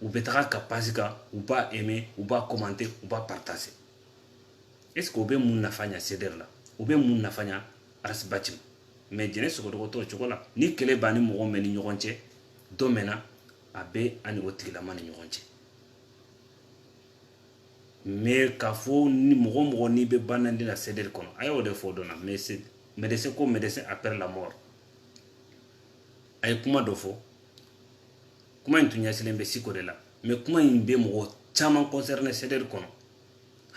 u bɛ taga ka pasi kan u b'a aimer u b'a commenter u b'a partager est ce que o bɛ mun nafa ɲa CDR la o bɛ mun nafa ɲa Arasibaci ma mais jɛnɛ sɔgɔdɔgɔ t'o cogo la ni kɛlɛ b'a ni mɔgɔ mɛn ni ɲɔgɔn cɛ dɔ mɛnna a bɛ ani o tigilama ni ɲɔgɔn cɛ mais k'a fɔ ni mɔgɔ o mɔgɔ n'i bɛ banani la CDR kɔnɔ a y'o de fɔ dɔ la mais c'est médecin ko médecin après la mort a ye kuma dɔ fɔ kuma in tun ɲɛsilen bɛ Siko de la mais kuma in bɛ mɔgɔ caman concerné CDR kɔnɔ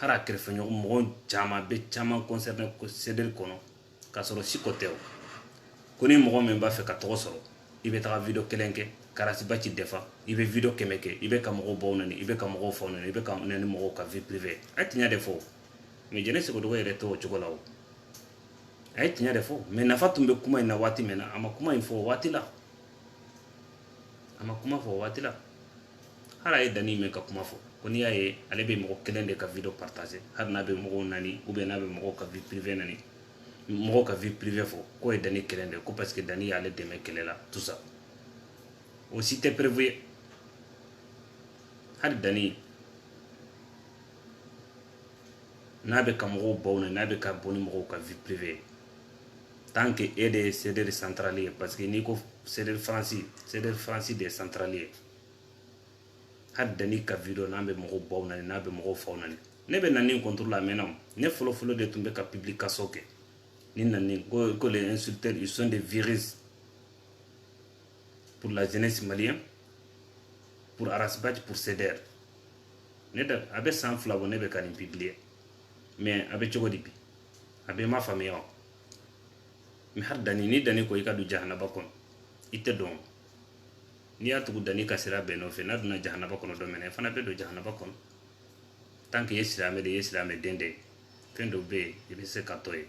hali a kɛrɛfɛɲɔgɔn mɔgɔ caman bɛ caman concerné CDR kɔnɔ k'a sɔrɔ Siko tɛ o ko ni mɔgɔ min b'a fɛ ka tɔgɔ sɔrɔ i bɛ taga video kelen kɛ ka Arasibaci defa i bɛ video 100 kɛ i bɛ ka mɔgɔw baw nani i bɛ ka mɔgɔw faw nani i bɛ ka nani mɔgɔw ka vie privée a ye tiɲɛ de fɔ mais jɛnɛ sɛgɛdɔgɔ yɛrɛ tɛ o cogo la o a ye tiɲɛ de fɔ mais nafa tun bɛ kuma in na waati min na a ma kuma in fɔ o waati la a ma kuma fɔ o waati la hali a ye Dani mɛn ka kuma fɔ ko n'i y'a ye ale bɛ mɔgɔ kelen de ka video partager hali n'a bɛ mɔgɔw nani ou bien n'a bɛ mɔgɔw ka vie privée nani mɔgɔw ka vie privée fɔ k'o ye Dani kelen de ko parce que Dani y'ale dɛmɛ kɛlɛ la tout ça o si tɛ prévu ye hali Dani n'a bɛ ka mɔgɔw baw nani n'a bɛ ka bɔ ni mɔgɔw ka vie privée tant que e de ye CDR central ye parce que n'i ko CDR France de ye central ye hali Dani ka video n'a bɛ mɔgɔw baw nani n'a bɛ mɔgɔw faw nani ne bɛ nani contre la mɛnna ne fɔlɔ de tun bɛ ka publication kɛ ni nani ko les insulteurs ils sont des virus pour la jeunesse malienne pour Arasibaci pour CDR ne da a bɛ san 2 bɔ ne bɛ ka nin publier mais a bɛ cogo di bi a bɛ ma faamuya o mais hali Dani ni Dani ko i ka don jahanaba kɔnɔ i tɛ dɔn n'i y'a tugu Dani ka sira bɛn nɔfɛ n'a donna jahanaba kɔnɔ dɔ minɛ i fana bɛ don jahanaba kɔnɔ tant que i ye silamɛ de ye i ye silamɛden de ye fɛn dɔw bɛ yen i bɛ se ka tɔ ye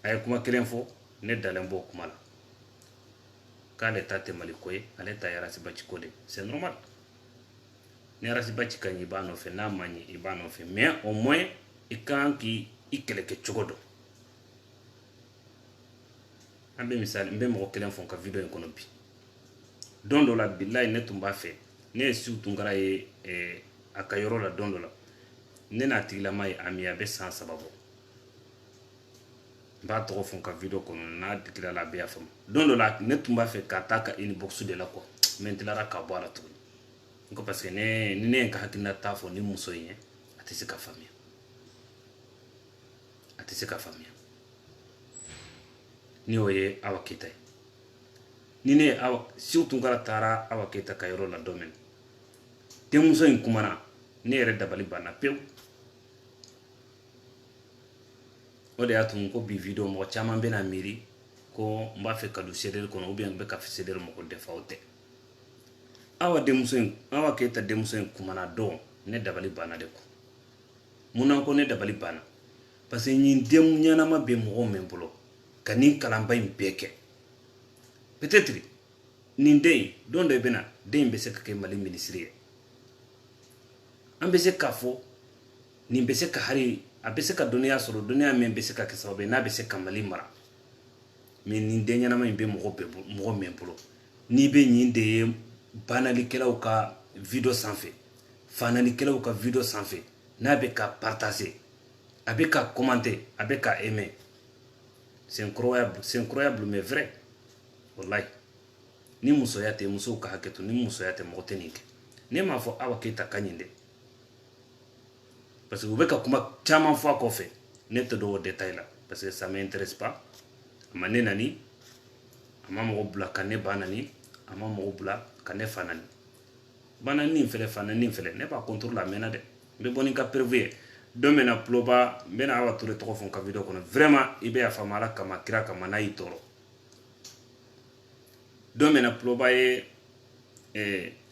a ye kuma kelen fɔ ne dalen b'o kuma la k'ale ta tɛ Mali ko ye ale ta ye Arasibaci ko de c'est normal ni Arasibaci ka ɲi i b'a nɔfɛ n'a ma ɲi i b'a nɔfɛ mais au moins i kan k'i kɛlɛkɛ cogo dɔn an bɛ misali n bɛ mɔgɔ kelen fɔ n ka video in kɔnɔ bi don dɔ la bilayi ne tun b'a fɛ ne ye Su Tunkara ye a ka yɔrɔ la don dɔ la ne n'a tigilama ye ami a bɛ san 3 bɔ n b'a tɔgɔ fɔ n ka video kɔnɔ n'a digila la a bɛ y'a faamu don dɔ la ne tun b'a fɛ ka taa ka inbox de la mais n tilara ka bɔ a la tuguni n ko parce que ni ne ye n ka hakilina ta fɔ ni muso in ye tɛ se ka faamuya a tɛ se ka faamuya ni o ye Awa Keita ye ni ne Seku Tunkara taara Awa Keita ka yɔrɔ la don min denmuso in kumana ne yɛrɛ dabali banna pewu o de y'a to ko bi video mɔgɔ caman bɛna miiri ko n b'a fɛ ka don CDR kɔnɔ ou bien n bɛ ka CDR mɔgɔ defa o tɛ Awa Keita denmuso in kumana don ne dabali banna de ko munna ko ne dabali banna parce que ɲin den ɲanama bɛ mɔgɔ min bolo ka nin kalanba in bɛɛ kɛ peut-être nin den don dɔ bɛna den bɛ se ka kɛ Mali ministre ye an bɛ se k'a fɔ nin bɛ se ka hari a bɛ se ka dɔnniya sɔrɔ dɔnniya min bɛ se ka kɛ sababu ye n'a bɛ se ka Mali mara mais nin den ɲanama in bɛ mɔgɔ min bolo n'i bɛ nin de ye banalikɛlaw ka video sanfɛ fanalikɛlaw ka video sanfɛ n'a bɛ ka partager a bɛ ka commenter a bɛ ka aimer c'est incroyable mais vrai wallahi ni musoya tɛ musow ka hakɛ to ni musoya tɛ mɔgɔ tɛ nin kɛ ne m'a fɔ Awa Keita ka ɲin dɛ parce que u bɛ ka kuma caman fɔ a kɔfɛ ne tɛ dɔn o détail la parce que ça m'intéresse pas a ma ne nani a ma mɔgɔ bila ka ne ba nani a ma mɔgɔ bila ka ne fa nani ba nani nin filɛ fa nani nin filɛ ne b'a contrôle a mɛnna dɛ n bɛ bɔ ni ka prévu ye don min na Ploba n bɛna Awa Ture tɔgɔ fɔ n ka video kɔnɔ vraiment i bɛ yafa ma Ala kama kira kama n'a y'i tɔɔrɔ don min na Ploba ye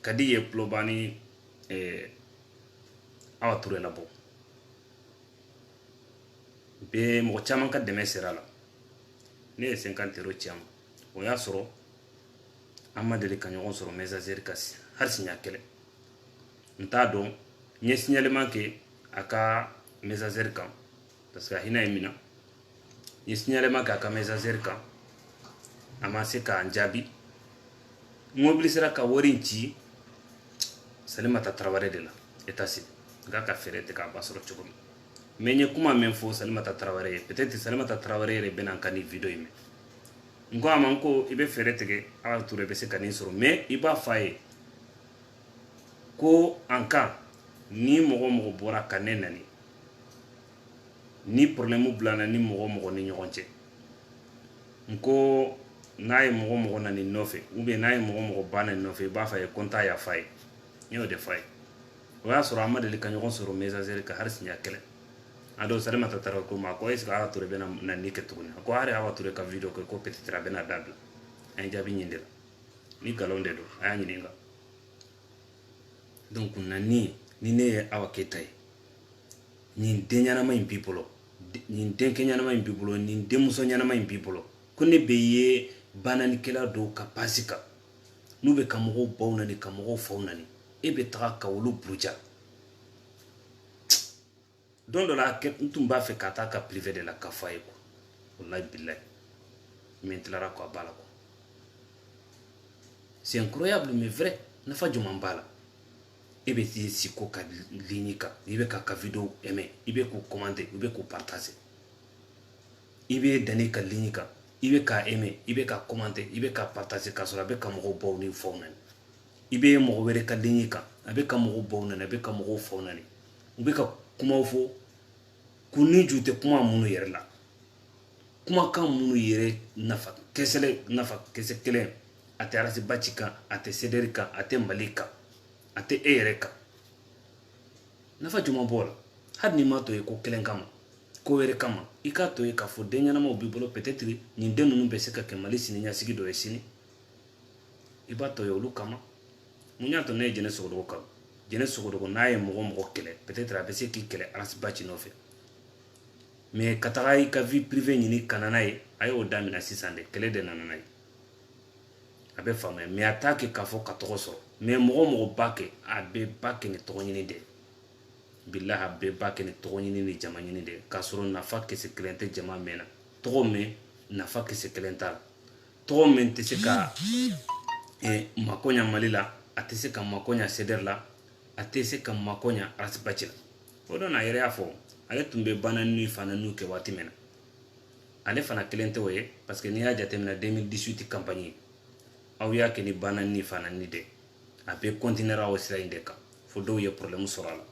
Kadi ye Ploba ni Awa Ture labɔ bɛ mɔgɔ caman ka dɛmɛ sera la ne ye 50 € ci a ma o y'a sɔrɔ an ma deli ka ɲɔgɔn sɔrɔ messagerie kan hali siɲɛ kɛlɛ n t'a dɔn n ye signalement kɛ a ka messagerie kan parce que a hinɛ ye min na n ye signalement kɛ a ka messagerie kan a ma se k'an jaabi n mobilisera ka wari in ci Salimata Traoré de la état civil n k'a ka fɛɛrɛ tigɛ k'a ba sɔrɔ cogo min mais n ye kuma min fɔ Salimata Traoré ye peut-être Salimata Traoré yɛrɛ bɛna n ka nin video in mɛn n ko a ma n ko i bɛ fɛɛrɛ tigɛ Awa Ture bɛ se ka nin sɔrɔ mais i b'a fɔ a ye ko an kan ni mɔgɔ bɔra ka ne nani ni problème bilana ni mɔgɔ ni ɲɔgɔn cɛ n ko n'a ye mɔgɔ nani nɔfɛ ou bien n'a ye mɔgɔ ba nani nɔfɛ i b'a fɔ a ye ko n t'a yafa ye n y'o de fɔ a ye o y'a sɔrɔ an ma deli ka ɲɔgɔn sɔrɔ messagerie kan hali siɲɛ kɛlɛ a don Salimata Traoré ko ma ko est-ce que Awa Ture bɛna nani kɛ tuguni a ko hari Awa Ture ka video kɛ ko peut-être a bɛna dabila an ye jaabi ɲini de la ni galon de don a y'a ɲininka donc nani ni ne ye Awa Keita ye nin den ɲanama in b'i bolo nin denkɛ ɲanama in b'i bolo nin denmuso ɲanama in b'i bolo ko ne bɛ ye bananikɛla dɔw ka page kan n'u bɛ ka mɔgɔw baw nani ka mɔgɔw faw nani e bɛ taga ka olu buruja don dɔ la n tun b'a fɛ ka taa ka privé de la ka fɔ a ye quoi wallahi billahi mais n tilara k'a b'a la quoi c'est incroyable mais vrai nafa jumɛn b'a la e bɛ t'i sigi ko ka ligne kan i bɛ ka video aimer i bɛ k'u commenter i bɛ k'u partager i bɛ danni ka ligne kan i bɛ ka aimer i bɛ ka commenter i bɛ ka partager k'a sɔrɔ a bɛ ka mɔgɔw baw ni fɛnw nani i bɛ mɔgɔ wɛrɛ ka ligne kan a bɛ ka mɔgɔw baw nani a bɛ ka mɔgɔw fɛnw nani u bɛ ka kumaw fɔ k'u ni ju tɛ kuma minnu yɛrɛ la kumakan minnu yɛrɛ nafa kisɛ kelen a tɛ arasiba ci kan a tɛ CDR kan a tɛ Mali kan a tɛ e yɛrɛ kan nafa jumɛn b'o la hali n'i ma to ye ko kelen kama ko wɛrɛ kama i k'a to ye k'a fɔ den ɲɛnamaw b'i bolo peut-être nin den ninnu bɛ se ka kɛ Mali siniɲɛsigi dɔ ye sini i b'a to ye olu kama mun y'a to ne ye Jɛnɛ Sogodogo kan Jɛnɛ Sogodogo n'a ye mɔgɔ kɛlɛ peut-être a bɛ se k'i kɛlɛ arasiba ci nɔfɛ mais ka taga i ka vie privée ɲini ka na n'a ye a y'o daminɛ sisan de kɛlɛ de nana n'a ye a bɛ faamuya mais a t'a kɛ k'a fɔ ka tɔgɔ sɔrɔ mais mɔgɔ b'a kɛ a bɛɛ b'a kɛ ni tɔgɔ ɲini de billahi a bɛɛ b'a kɛ ni tɔgɔ ɲini ni jama ɲini de k'a sɔrɔ nafa kisɛ kelen tɛ jama mɛn na tɔgɔ mɛn nafa kisɛ kelen t'a la tɔgɔ min tɛ se ka mako ɲa Mali la a tɛ se ka mako ɲa CDR la a tɛ se ka mako ɲa arasibaci la o don a yɛrɛ y'a fɔ ale tun bɛ banani fananiw kɛ waati min na ale fana kelen tɛ o ye parce que n'i y'a jateminɛ 2018 campagne aw y'a kɛ ni banani fanani de a bɛ continuera o sira in de kan fo dɔw ye problème sɔrɔ a la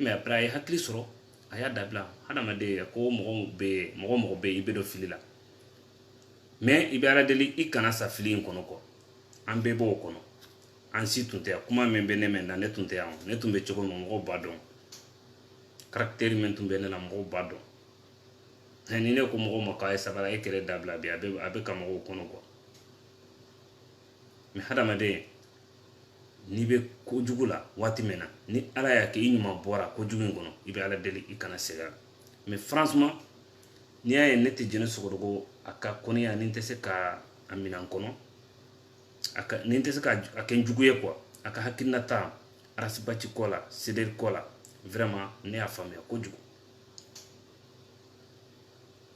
mais après a ye hakili sɔrɔ a y'a dabila hadamaden ko mɔgɔ bɛ i bɛ dɔ fili la mais i bɛ ala deli i kana sa fili in kɔnɔ kɔ an bɛɛ b'o kɔnɔ an si tun tɛ kuma min bɛ ne mɛn na ne tun tɛ yan ne tun bɛ cogo min mɔgɔw b'a dɔn caractère min tun bɛ ne la mɔgɔw b'a dɔn ni ne ko mɔgɔw ma k'a ye sabara e kɛlɛ dabila bi a bɛ ka mɔgɔw kɔnɔ quoi mais hadamaden n'i bɛ kojugu la waati min na ni ala y'a kɛ i ɲuman bɔra kojugu in kɔnɔ i bɛ ala deli i kana segin a mais franchement n'i y'a ye ne tɛ jɛnɛ sɔgɔdogo a ka kɔniya ni n tɛ se ka a minɛn kɔnɔ ni n tɛ se ka a kɛ n jugu ye quoi a ka hakilinata arasibaci ko la sederi ko la vraiment ne y'a faamuya kojugu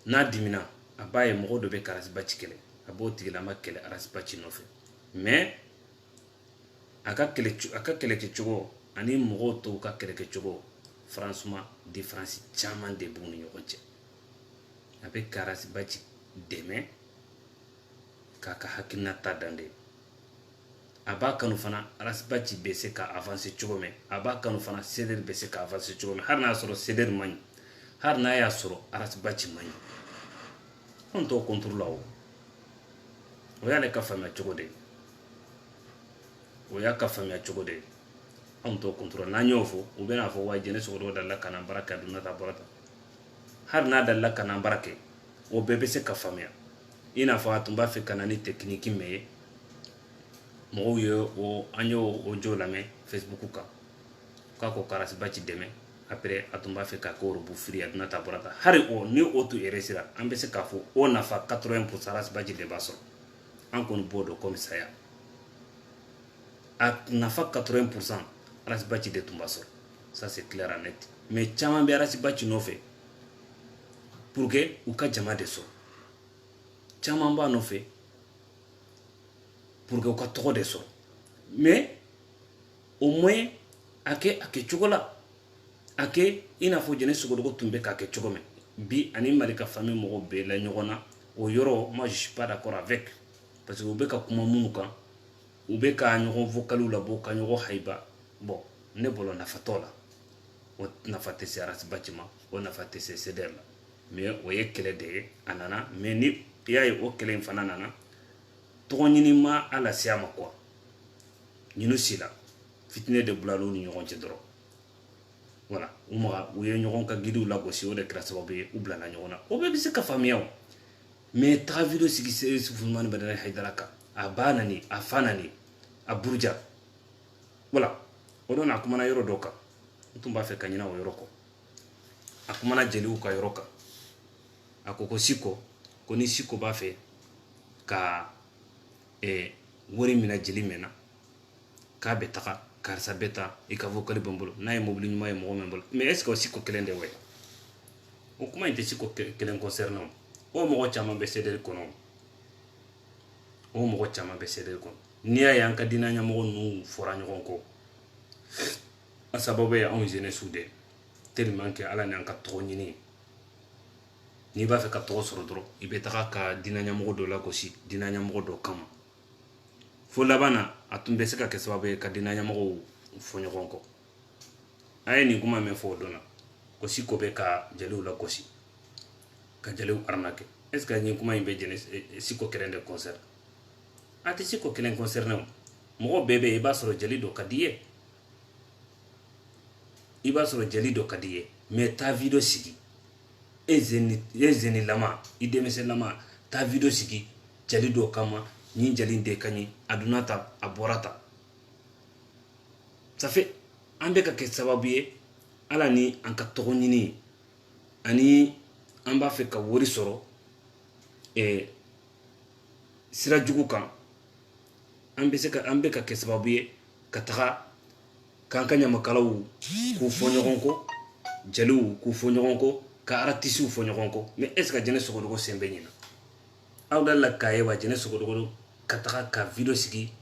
n'a dimina a b'a ye mɔgɔ dɔ bɛ ka arasibaci kɛlɛ a b'o tigilama kɛlɛ arasibaci nɔfɛ mais a ka kɛlɛkɛcogo ani mɔgɔw tɔw ka kɛlɛkɛcogo franchement différence caman de b'u ni ɲɔgɔn cɛ a bɛ ka arasibaci dɛmɛ k'a ka hakilinata dan de a b'a kanu fana arasibaci bɛ se ka avancer cogo min a b'a kanu fana sederi bɛ se ka avancer cogo min hali n'a y'a sɔrɔ sederi man ɲi hali n'a y'a sɔrɔ arasibaci man ɲi anw t'o contrôle la o y'ale ka faamuya cogo de ye o y'a ka faamuya cogo de ye anw t'o contrôle n'an y'o fɔ u bɛna fɔ wa jɛnɛ sɔgɔdɔ dalila ka n'an baara kɛ a donna ta bɔra ta hali n'a dalila ka n'an baara kɛ o bɛɛ bɛ se ka faamuya i n'a fɔ a tun b'a fɛ ka na ni technique min ye mɔgɔw ye an y'o jo lamɛn Facebook kan k'a ko karasibaci dɛmɛ après a tun b'a fɛ k'a kɛ orobu firi a donna ta bɔra ta hali o ni o tun réussira an bɛ se k'a fɔ o nafa 80% arasibaci de b'a sɔrɔ an kɔni b'o dɔn komi saya a nafa 80% arasibaci de tun b'a sɔrɔ ça c'est clair et net mais caman bɛ arasibaci nɔfɛ pour que u ka jama de sɔrɔ caman b'a nɔfɛ pour que u ka tɔgɔ de sɔrɔ mais au moins a kɛ cogo la a kɛ i n'a fɔ jɛnɛ sogodogo tun bɛ k'a kɛ cogo min bi ani mali ka famille mɔgɔw bɛɛ la ɲɔgɔn na o yɔrɔ moi je suis pas d'accord avec parce que u bɛ ka kuma minnu kan u bɛ ka ɲɔgɔn vocaliw labɔ ka ɲɔgɔn hayiba bon ne bolo nafa t'o la o nafa tɛ se arasibaci ma o nafa tɛ se sedɛri la mais o ye kɛlɛ de ye a nana mais ni i y'a ye o kɛlɛ in fana nana tɔgɔ ɲini ma a lase a ma quoi ɲinu si la fitinɛ de bulala u ni ɲɔgɔn cɛ dɔrɔn voilà u ye ɲɔgɔn ka gidiw lagosi o de kɛra sababu ye u bilala ɲɔgɔn na o bɛɛ bɛ se ka faamuya o mais taga video sigi Sufumani Badara Haidara kan a ba nani a fa nani a buruja voilà o don a kumana yɔrɔ dɔ kan n tun b'a fɛ ka ɲina o yɔrɔ kɔ a kumana jeliw ka yɔrɔ kan a ko Siko ko ni Siko b'a fɛ ka wari mina jeli mɛna k'a bɛ taga karisa bɛ taa i ka vocali bɛ n bolo n'a ye mobili ɲuman ye mɔgɔ min bolo mais est ce que o Siko kelen de wa o kuma in tɛ Siko kelen concerne o mɔgɔ caman bɛ sederi kɔnɔ o mɔgɔ caman bɛ sederi kɔnɔ n'i y'a ye an ka diinɛ ɲɛmɔgɔ ninnu fɔra ɲɔgɔn kɔ a sababu ye anw jeunesse de tellement que ala ni an ka tɔgɔ ɲini n'i b'a fɛ ka tɔgɔ sɔrɔ dɔrɔn i bɛ taga ka diinɛ ɲɛmɔgɔ dɔ lagosi diinɛ ɲɛmɔgɔ dɔ kama fo laban na a tun bɛ se ka kɛ sababu ye ka diinɛ ɲɛmɔgɔw fɔ ɲɔgɔn kɔ a ye nin kuma min fɔ o don na ko Siko bɛ ka jeliw lagosi ka jeliw arnaquer est ce que nin kuma in bɛ Siko kelen de concerne a tɛ Siko kelen concerne o mɔgɔ bɛɛ bɛ yen i b'a sɔrɔ jeli dɔ ka di ye i b'a sɔrɔ jeli dɔ ka di ye mais ta video sigi e zenilama i denmisɛnlama ta video sigi jeli dɔ kama ni jeli de ka ɲi a donna ta a bɔra ta ça fait an bɛ ka kɛ sababu ye ala ni an ka tɔgɔ ɲini ani an b'a fɛ ka wari sɔrɔ sira jugu kan an bɛ ka kɛ sababu ye ka taga k'an ka ɲamakalaw k'u fɔ ɲɔgɔn kɔ jeliw k'u fɔ ɲɔgɔn kɔ ka artisiw fɔ ɲɔgɔn kɔ mais est ce que jɛnɛ sogodogo sen bɛ ɲina aw dalila k'a ye wa jɛnɛ sogodogo ka taga ka video sigi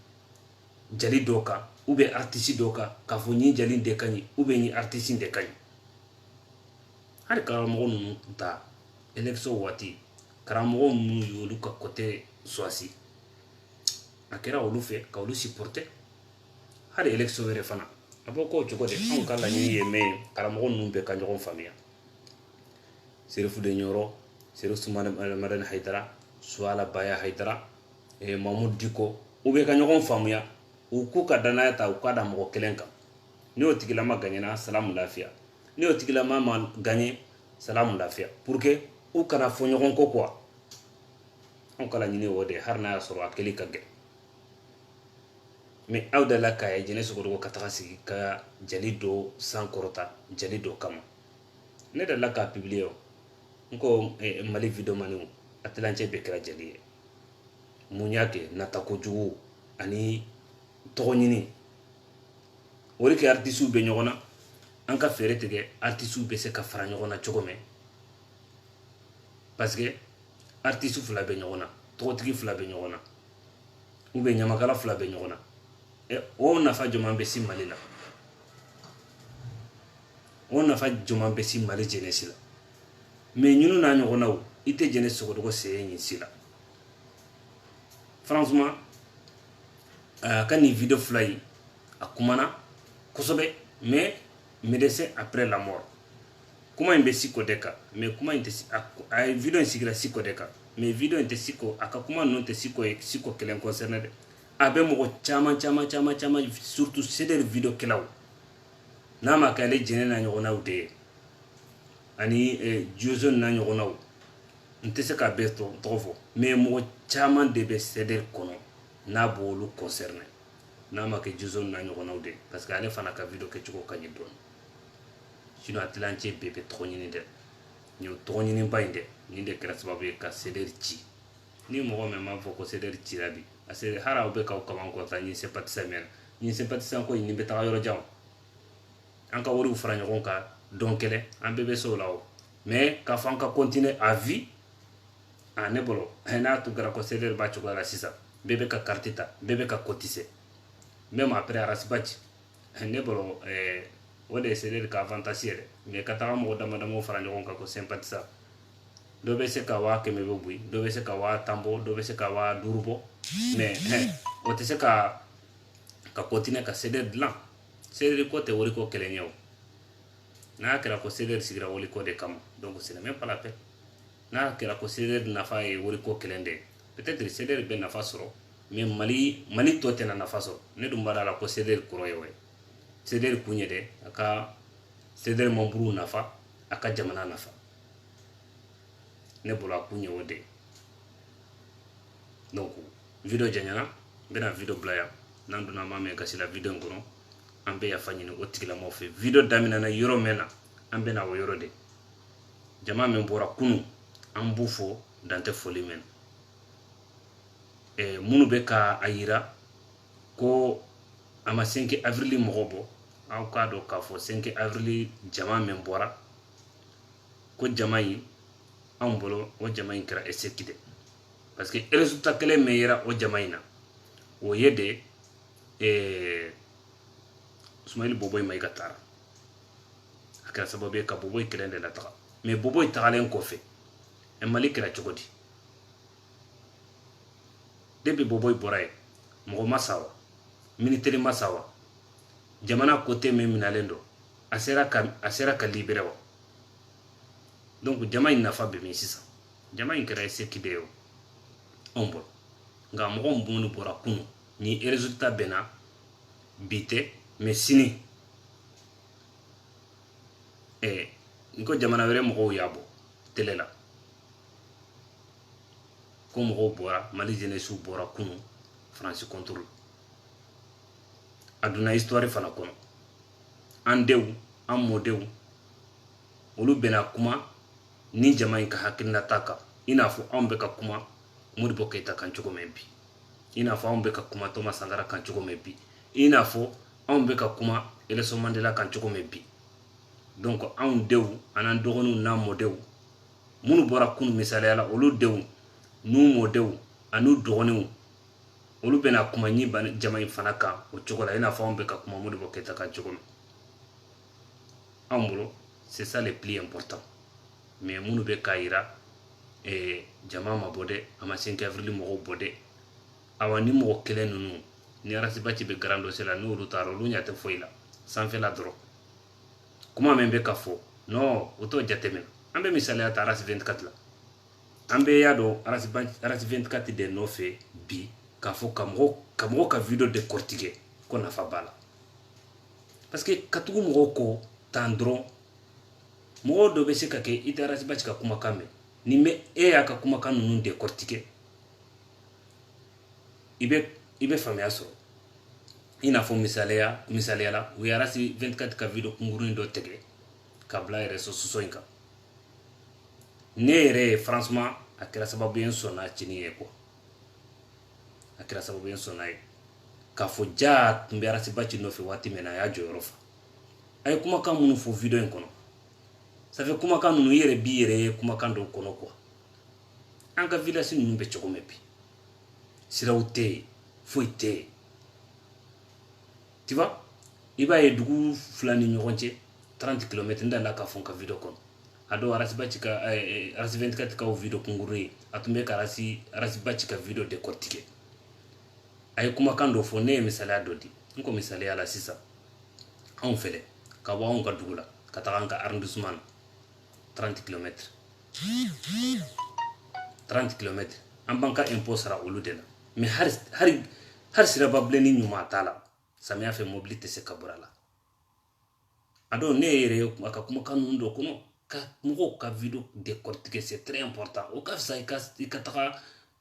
jeli dɔ kan ou bien artiste dɔ kan k'a fɔ ɲi jeli de ka ɲi ou bien ɲi artiste de ka ɲi hali karamɔgɔ ninnu ta élection waati karamɔgɔ minnu y'olu ka côté choisi a kɛra olu fɛ ka olu supporter hali élection wɛrɛ fana abo ko cogo de an ka laɲini ye mɛ karamɔgɔ ninnu bɛɛ ka ɲɔgɔn faamuya serifu de ɲɔrɔ serifu sumane madani haidara suala baya haidara mamud diko u bɛ ka ɲɔgɔn faamuya u k'u ka danaya ta u k'a da mɔgɔ kelen kan ni o tigilama gagnena salamu lafiya ni o tigilama ma gagné salamu lafiya pour que u kana fɔ ɲɔgɔn ko quoi an ka laɲini o de har n'a y'a sɔrɔ a kɛli ka gɛlɛn mais aw dala ka ye jɛnɛ sogodogo ka taga sigi ka jali dɔ sankɔrɔta jali dɔ kama ne dala k'a publier n ko mali videomaniw a tilancɛ bɛɛ kɛra jali ye mun y'a kɛ nata kojugu ani tɔgɔ ɲini o de kɛ artisiw bɛ ɲɔgɔn na an ka fɛɛrɛ tigɛ artisiw bɛ se ka fara ɲɔgɔn na cogo min parce que artisiw fila bɛ ɲɔgɔn na tɔgɔtigi fila bɛ ɲɔgɔn na ou bien ɲamakala fila bɛ ɲɔgɔn na o nafa jɔman bɛ si mali la o nafa jɔman bɛ si mali jɛnɛsi la mais ɲunu n'a ɲɔgɔnnaw i tɛ jɛnɛ sogodogo sɛɲɛ ɲin si la franchement a ka nin video fila yi a kumana kosɛbɛ mais médecin après la mort kuma in bɛ siko de kan mais kuma in tɛ a ye video in sigira siko de kan mais video in tɛ siko a ka kuma ninnu tɛ siko ye siko kelen concerné dɛ a bɛ mɔgɔ caman surtout cdr video kɛlaw n'a ma kɛ ale jɛnɛ n'a ɲɔgɔnnaw de ye ani jozone n'a ɲɔgɔnnaw n tɛ se k'a bɛɛ tɔgɔ fɔ mais mɔgɔ caman de bɛ cdr kɔnɔ n'a b'olu concerné n'a ma kɛ jozone n'a ɲɔgɔnnaw de ye parce que ale fana ka video kɛcogo ka ɲi dɔɔni sinon a tilancɛ bɛɛ bɛ tɔgɔ ɲini dɛ nin ye tɔgɔ ɲiniba in dɛ nin de kɛra sababu ye ka cdr ci ni mɔgɔ min m'a fɔ ko cdr cira bi parce que hali aw bɛ k'aw kaman kɔta ɲin sympathisant mɛn ɲin sympathisant ko nin bɛ taga yɔrɔ jan an ka wariw fara ɲɔgɔn kan dɔn kɛlɛ an bɛɛ bɛ se o la o mais k'a fɔ an ka continuer à vie ne bolo n'a tun kɛra ko cdr b'a cogoya la sisan bɛɛ bɛ ka carte ta bɛɛ bɛ ka cotiser même après arasibaci ne bolo o de ye cdr ka avantage yɛrɛ mais ka taga mɔgɔ damadamaw fara ɲɔgɔn kan ko sympathisant dɔ bɛ se ka 500 bɛ bɔ dɔ bɛ se ka 10 bɔ dɔ bɛ se ka 5 bɔ mais o tɛ se ka continuer ka cdr dilan cdr ko tɛ wari ko kɛlɛ ɲɛ o n'a kɛra ko cdr sigira wari ko de kama donc ce n'est même pas la peine n'a kɛra ko cdr nafa ye wari ko kɛlɛ de peut-être cdr bɛ nafa sɔrɔ mais mali tɔ tɛna nafa sɔrɔ ne dun b'a la ko cdr kɔrɔ ye o ye cdr kun ye dɛ a ka cdr membre nafa a ka jamana nafa ne bolo a kun ye o de donc video janyana bena video bila yan n'an donna ma mɛn gasi la video in kɔnɔ an bɛ yafa ɲini o tigilamaw fɛ video daminɛna yɔrɔ mɛn na an bɛna o yɔrɔ de jama min bɔra kunu an b'u fɔ dan tɛ foli mɛn minnu bɛ ka a yira ko a ma 5 avril mɔgɔ bɔ aw k'a dɔn k'a fɔ 5 avril jama min bɔra ko jama in anw bolo o jama in kɛra échec de parce que résultat kelen min yera o jama in na o ye de Soumaïla Boboyi Maïga taara a kɛra sababu ye ka Boboyi kelen de lataga mais Boboyi tagalen kɔfɛ Mali kɛra cogo di depuis Boboyi bɔra ye mɔgɔ ma sa wa militaire ma sa wa jamana côté min minalen don a sera ka libéré wa donc jama in nafa bɛ min sisan jama in kɛra échec de ye o anw bolo nka mɔgɔ minnu bɔra kunu ni résultat bɛnna bi tɛ mais sini n ko jamana wɛrɛ mɔgɔw y'a bɔ télé la ko mɔgɔw bɔra Mali jeunesse bɔra kunu France contrôle a donna histoire fana kɔnɔ an denw an mɔdenw olu bɛna kuma ni jama in ka hakilinata kan i n'a fɔ anw bɛ ka kuma Modibo Keyita kan cogo min bi i n'a fɔ anw bɛ ka kuma Thomas Sankara kan cogo min bi i n'a fɔ anw bɛ ka kuma Nelson Mandela kan cogo min bi donc anw denw an'an dɔgɔninw n'an mɔdenw minnu bɔra kunu misaliya la olu denw n'u mɔdenw an'u dɔgɔninw olu bɛna kuma ni jama in fana kan o cogo la i n'a fɔ anw bɛ ka kuma Modibo Keyita kan cogo min anw bolo c'est ça le plus important mais minnu bɛ k'a yira jama ma bɔ dɛ a ma 5 avril mɔgɔw bɔ dɛ awa ni mɔgɔ kelen ninnu ni arasibaci bɛ garan dɔ se la n'olu taara olu ɲɛ tɛ foyi la sanfɛla dɔrɔn kuma min bɛ ka fɔ non o t'o jateminɛ an bɛ misaliya ta arasi 24 la an bɛ y'a dɔn arasi 24 de nɔfɛ bi k'a fɔ ka mɔgɔ ka video décortiquer ko nafa b'a la parce que ka tugu mɔgɔw kɔ tan dɔrɔn mɔgɔ dɔ bɛ se ka kɛ i tɛ arasi baci ka kumakan mɛn ni mɛ e y'a ka kumakan ninnu décortiquer i bɛ faamuya sɔrɔ i n'a fɔ misaliya la u ye arasi 24 ka video kunkurunin dɔ tigɛ ka bila réseau sociaux in kan ne yɛrɛ ye franchement a kɛra sababu ye n sɔnna cini ye quoi a kɛra sababu ye n sɔnna ye k'a fɔ jaa tun bɛ arasi baci nɔfɛ waati min na a y'a jɔyɔrɔ fa a ye kumakan minnu fɔ video in kɔnɔ ça fait kumakan ninnu i yɛrɛ b'i yɛrɛ ye kumakan dɔw kɔnɔ quoi an ka village ninnu bɛ cogo min bi siraw tɛ yen foyi tɛ yen tu vois i b'a ye dugu fila ni ɲɔgɔn cɛ 30 km n dala k'a fɔ n ka video kɔnɔ a dɔw arasi 24 ka video kunkurunin a tun bɛ ka arasi baci ka video décortiquer a ye kumakan dɔ fɔ ne ye misaliya dɔ di n ko misaliya la sisan anw fɛlɛ ka bɔ anw ka dugu la ka taga an ka arrondissement na 30 km 30 km an b'an ka impôt sara olu de la mais hari siraba bilenni ɲuman t'a la samiya fɛ mobili tɛ se ka bɔra la a dɔn ne yɛrɛ a ka kumakan ninnu dɔ kɔnɔ ka mɔgɔw ka video décortiquer c'est très important o ka fisa i ka taga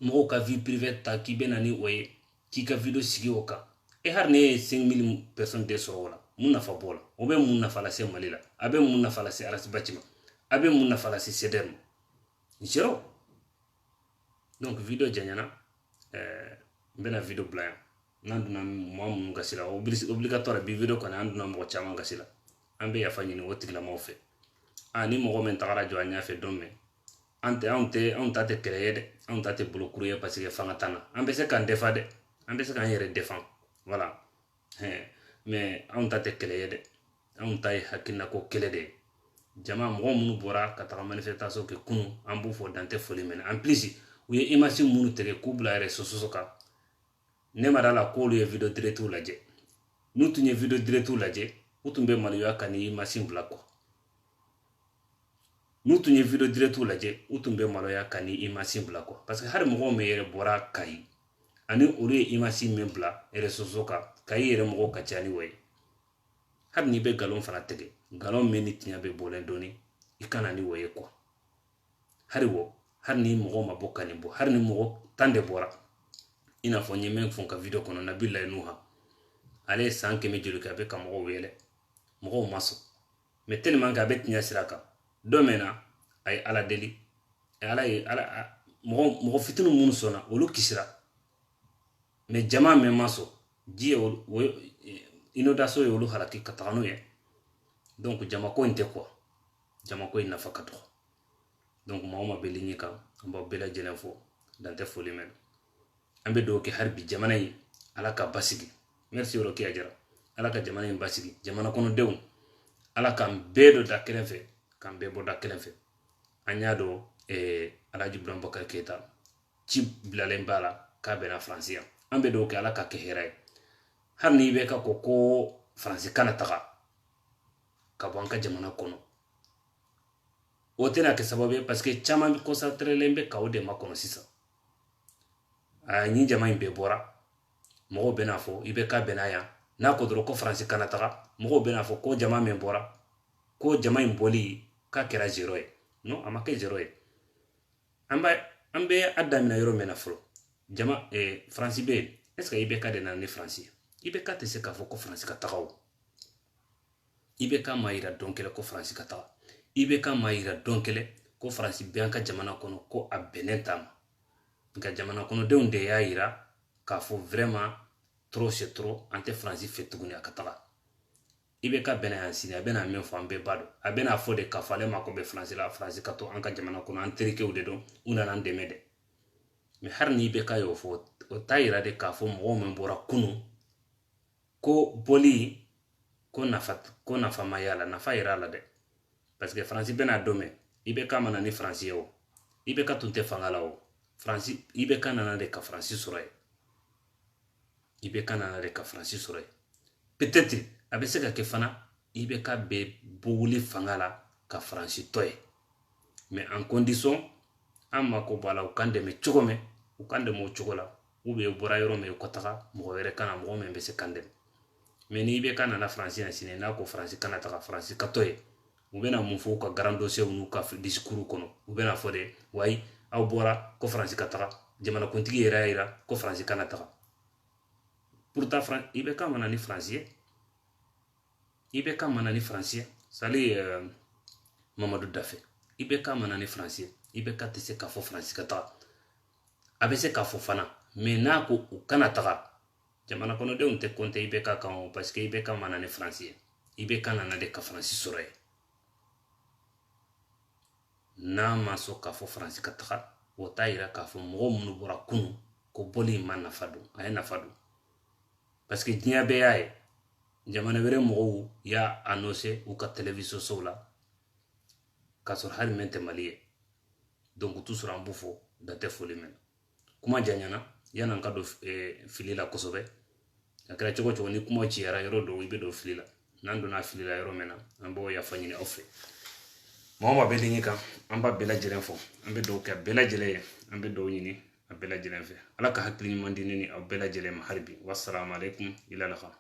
mɔgɔw ka vie privée ta k'i bɛ na ni o ye k'i ka video sigi o kan hari ne ye 5000 personnes de sɔrɔ o la mun nafa b'o la o bɛ mun nafa lase Mali la a bɛ mun nafa lase arasi baci ma a bɛ mun nafa lase CDR ma zéro donc video janyana n bɛna video bila yan n'an donna mɔgɔ minnu gasi la obligatoire bi video kɔni an donna mɔgɔ caman gasi la an bɛ yafa ɲini o tigilamɔgɔw fɛ ni mɔgɔ min tagara jɔ an ɲɛfɛ don min anw ta tɛ kɛlɛ ye dɛ anw ta tɛ bolokuru ye parce que fanga t'an na an bɛ se k'an defa dɛ an bɛ se k'an yɛrɛ defan voilà mais anw ta tɛ kɛlɛ ye dɛ anw ta ye hakilinako kɛlɛ de ye jama mɔgɔ minnu bɔra ka taga manifestation kɛ kunun an b'u fɔ dan tɛ foli minɛ en plus u ye image minnu tigɛ k'u bila réseaux sociaux kan ne ma d'a la k'olu ye video directiw lajɛ n'u tun ye video directiw lajɛ u tun bɛ maloya ka ni image bila quoi n'u tun ye video directiw lajɛ u tun bɛ maloya ka ni image bila quoi parce que hari mɔgɔw min yɛrɛ bɔra Kayi ani olu ye image min bila réseaux sociaux kan Kayi yɛrɛ mɔgɔw ka ca ni o ye hari n'i bɛ galon fana tigɛ galon min ni tiɲɛ bɛ bɔlen dɔɔni i kana ni o ye quoi hari ni mɔgɔw ma bɔ ka nin bɔ hari ni mɔgɔ 10 de bɔra i n'a fɔ n ye min fɔ n ka video kɔnɔ Nabilayi Nuha ale ye san 100 joli kɛ a bɛ ka mɔgɔw wele mɔgɔw ma sɔn mais tellement que a bɛ tiɲɛ sira kan don min na a ye Ala deli mɔgɔ fitinin minnu sɔnna olu kisira mais jama min ma sɔn ji ye inondation ye olu halaki ka taga n'u ye donc jamako in tɛ quoi jamako in nafa ka dɔgɔ donc maa o maa bɛ ligne kan an b'aw bɛɛ lajɛlen fo dan tɛ foli mɛn an bɛ dugawu kɛ hali bi jamana in Ala ka basigi merci yɔrɔ kɛ Jara Ala ka jamana in basigi jamana kɔnɔdenw Ala k'an bɛɛ don da kelen fɛ k'an bɛɛ bɔ da kelen fɛ an y'a dɔn Alhaji Ibrahim Boubacar Keita ci bilalen b'a la k'a bɛnna Faransi yan an bɛ dugawu kɛ Ala ka kɛ hɛrɛ ye hali n'i bɛ ka ko Faransi kana taga ka bɔ an ka jamana kɔnɔ o tɛna kɛ sababu ye parce que caman concentrelen bɛ kaw de makɔnɔ sisan ni jama in bɛɛ bɔra mɔgɔw bɛna fɔ i bɛ ka bɛnna yan n'a ko dɔrɔn ko Faransi kana taga mɔgɔw bɛna fɔ ko jama min bɔra ko jama in bɔli k'a kɛra zéro ye non a ma kɛ zéro ye an bɛ a daminɛ yɔrɔ min na fɔlɔ jama Faransi bɛ yen est ce que i bɛ ka de nana ni Faransi ye i bɛ ka tɛ se k'a fɔ ko Faransi ka taga o i bɛ ka maa yira dɔn kɛlɛ ko Faransi ka taga i bɛ ka maa yira dɔn kɛlɛ ko Faransi bɛ an ka jamana kɔnɔ ko a bɛnnen t'a ma nka jamana kɔnɔdenw de y'a yira k'a fɔ vraiment trop c'est trop an tɛ Faransi fɛ tuguni a ka taga i bɛ ka bɛnna yan sini a bɛna min fɔ an bɛɛ b'a dɔn a bɛna fɔ de k'a fɔ ale mako bɛ Faransi la Faransi ka to an ka jamana kɔnɔ an terikew de don u nana an dɛmɛ dɛ mais hari n'i bɛ ka y'o fɔ o t'a yira de k'a fɔ mɔgɔw min bɔra kunun ko bɔli ko nafa ma y'a la nafa yɛrɛ a la dɛ parce que Faransi bɛna don min i bɛ ka mana ni Faransi ye o i bɛ ka tun tɛ fanga la o Faransi i bɛ ka nana de ka Faransi sɔrɔ ye i bɛ ka nana de ka Faransi sɔrɔ ye peut-être a bɛ se ka kɛ fana i bɛ ka bɛ bɔwuli fanga la ka faransi tɔ ye mais en condition an mako b'a la u kan dɛmɛ cogo min u kan dɛmɛ o cogo la u bɛ bɔra yɔrɔ min u ka taga mɔgɔ wɛrɛ kana mɔgɔ min bɛ se kan dɛmɛ mais ni bɛ ka nana faransi yan sini n'a ko faransi kana taga faransi ka tɔ ye u bɛna mun fɔ u ka grand dossier n'u ka discours kɔnɔ u bɛna fɔ de wayi aw bɔra ko faransi ka taga jamanakuntigi yɛrɛ y'a yira ko faransi kana taga pourtant i bɛ ka mana ni faransi ye i bɛ ka mana ni faransi ye sali Mamadu Dafe i bɛ ka mana ni faransi ye i bɛ ka tɛ se k'a fɔ faransi ka taga a bɛ se k'a fɔ fana mais n'a ko u kana taga jamana kɔnɔdenw tɛ compter i bɛ ka kan o parce que i bɛ ka mana ni faransi ye i bɛ ka nana de ka faransi sɔrɔ ye n'a ma sɔn k'a fɔ faransi ka taga o t'a yira k'a fɔ mɔgɔ minnu bɔra kunun ko bɔli in ma nafa don a ye nafa don parce que diɲɛ bɛɛ y'a ye jamana wɛrɛ mɔgɔw y'a annoncé u ka télévision sow la k'a sɔrɔ hali min tɛ Mali ye donc toujours an b'u fɔ dan tɛ foli mɛn kuma janyana yan'an ka don fili la kosɛbɛ a kɛra cogo cogo ni kuma ciyara yɔrɔ dɔw i bɛ don fili la n'an donna fili la yɔrɔ min na an b'o yafa ɲini aw fɛ mɔgɔ ma bɛ denkɛ kan an b'a bɛɛ lajɛlen fɔ an bɛ dɔw kɛ bɛɛ lajɛlen ye an bɛ dɔw ɲini a bɛɛ lajɛlen fɛ ala ka hakili ɲuman di ne ni aw bɛɛ lajɛlen ma hali bi wasalaamu aleykum ila laha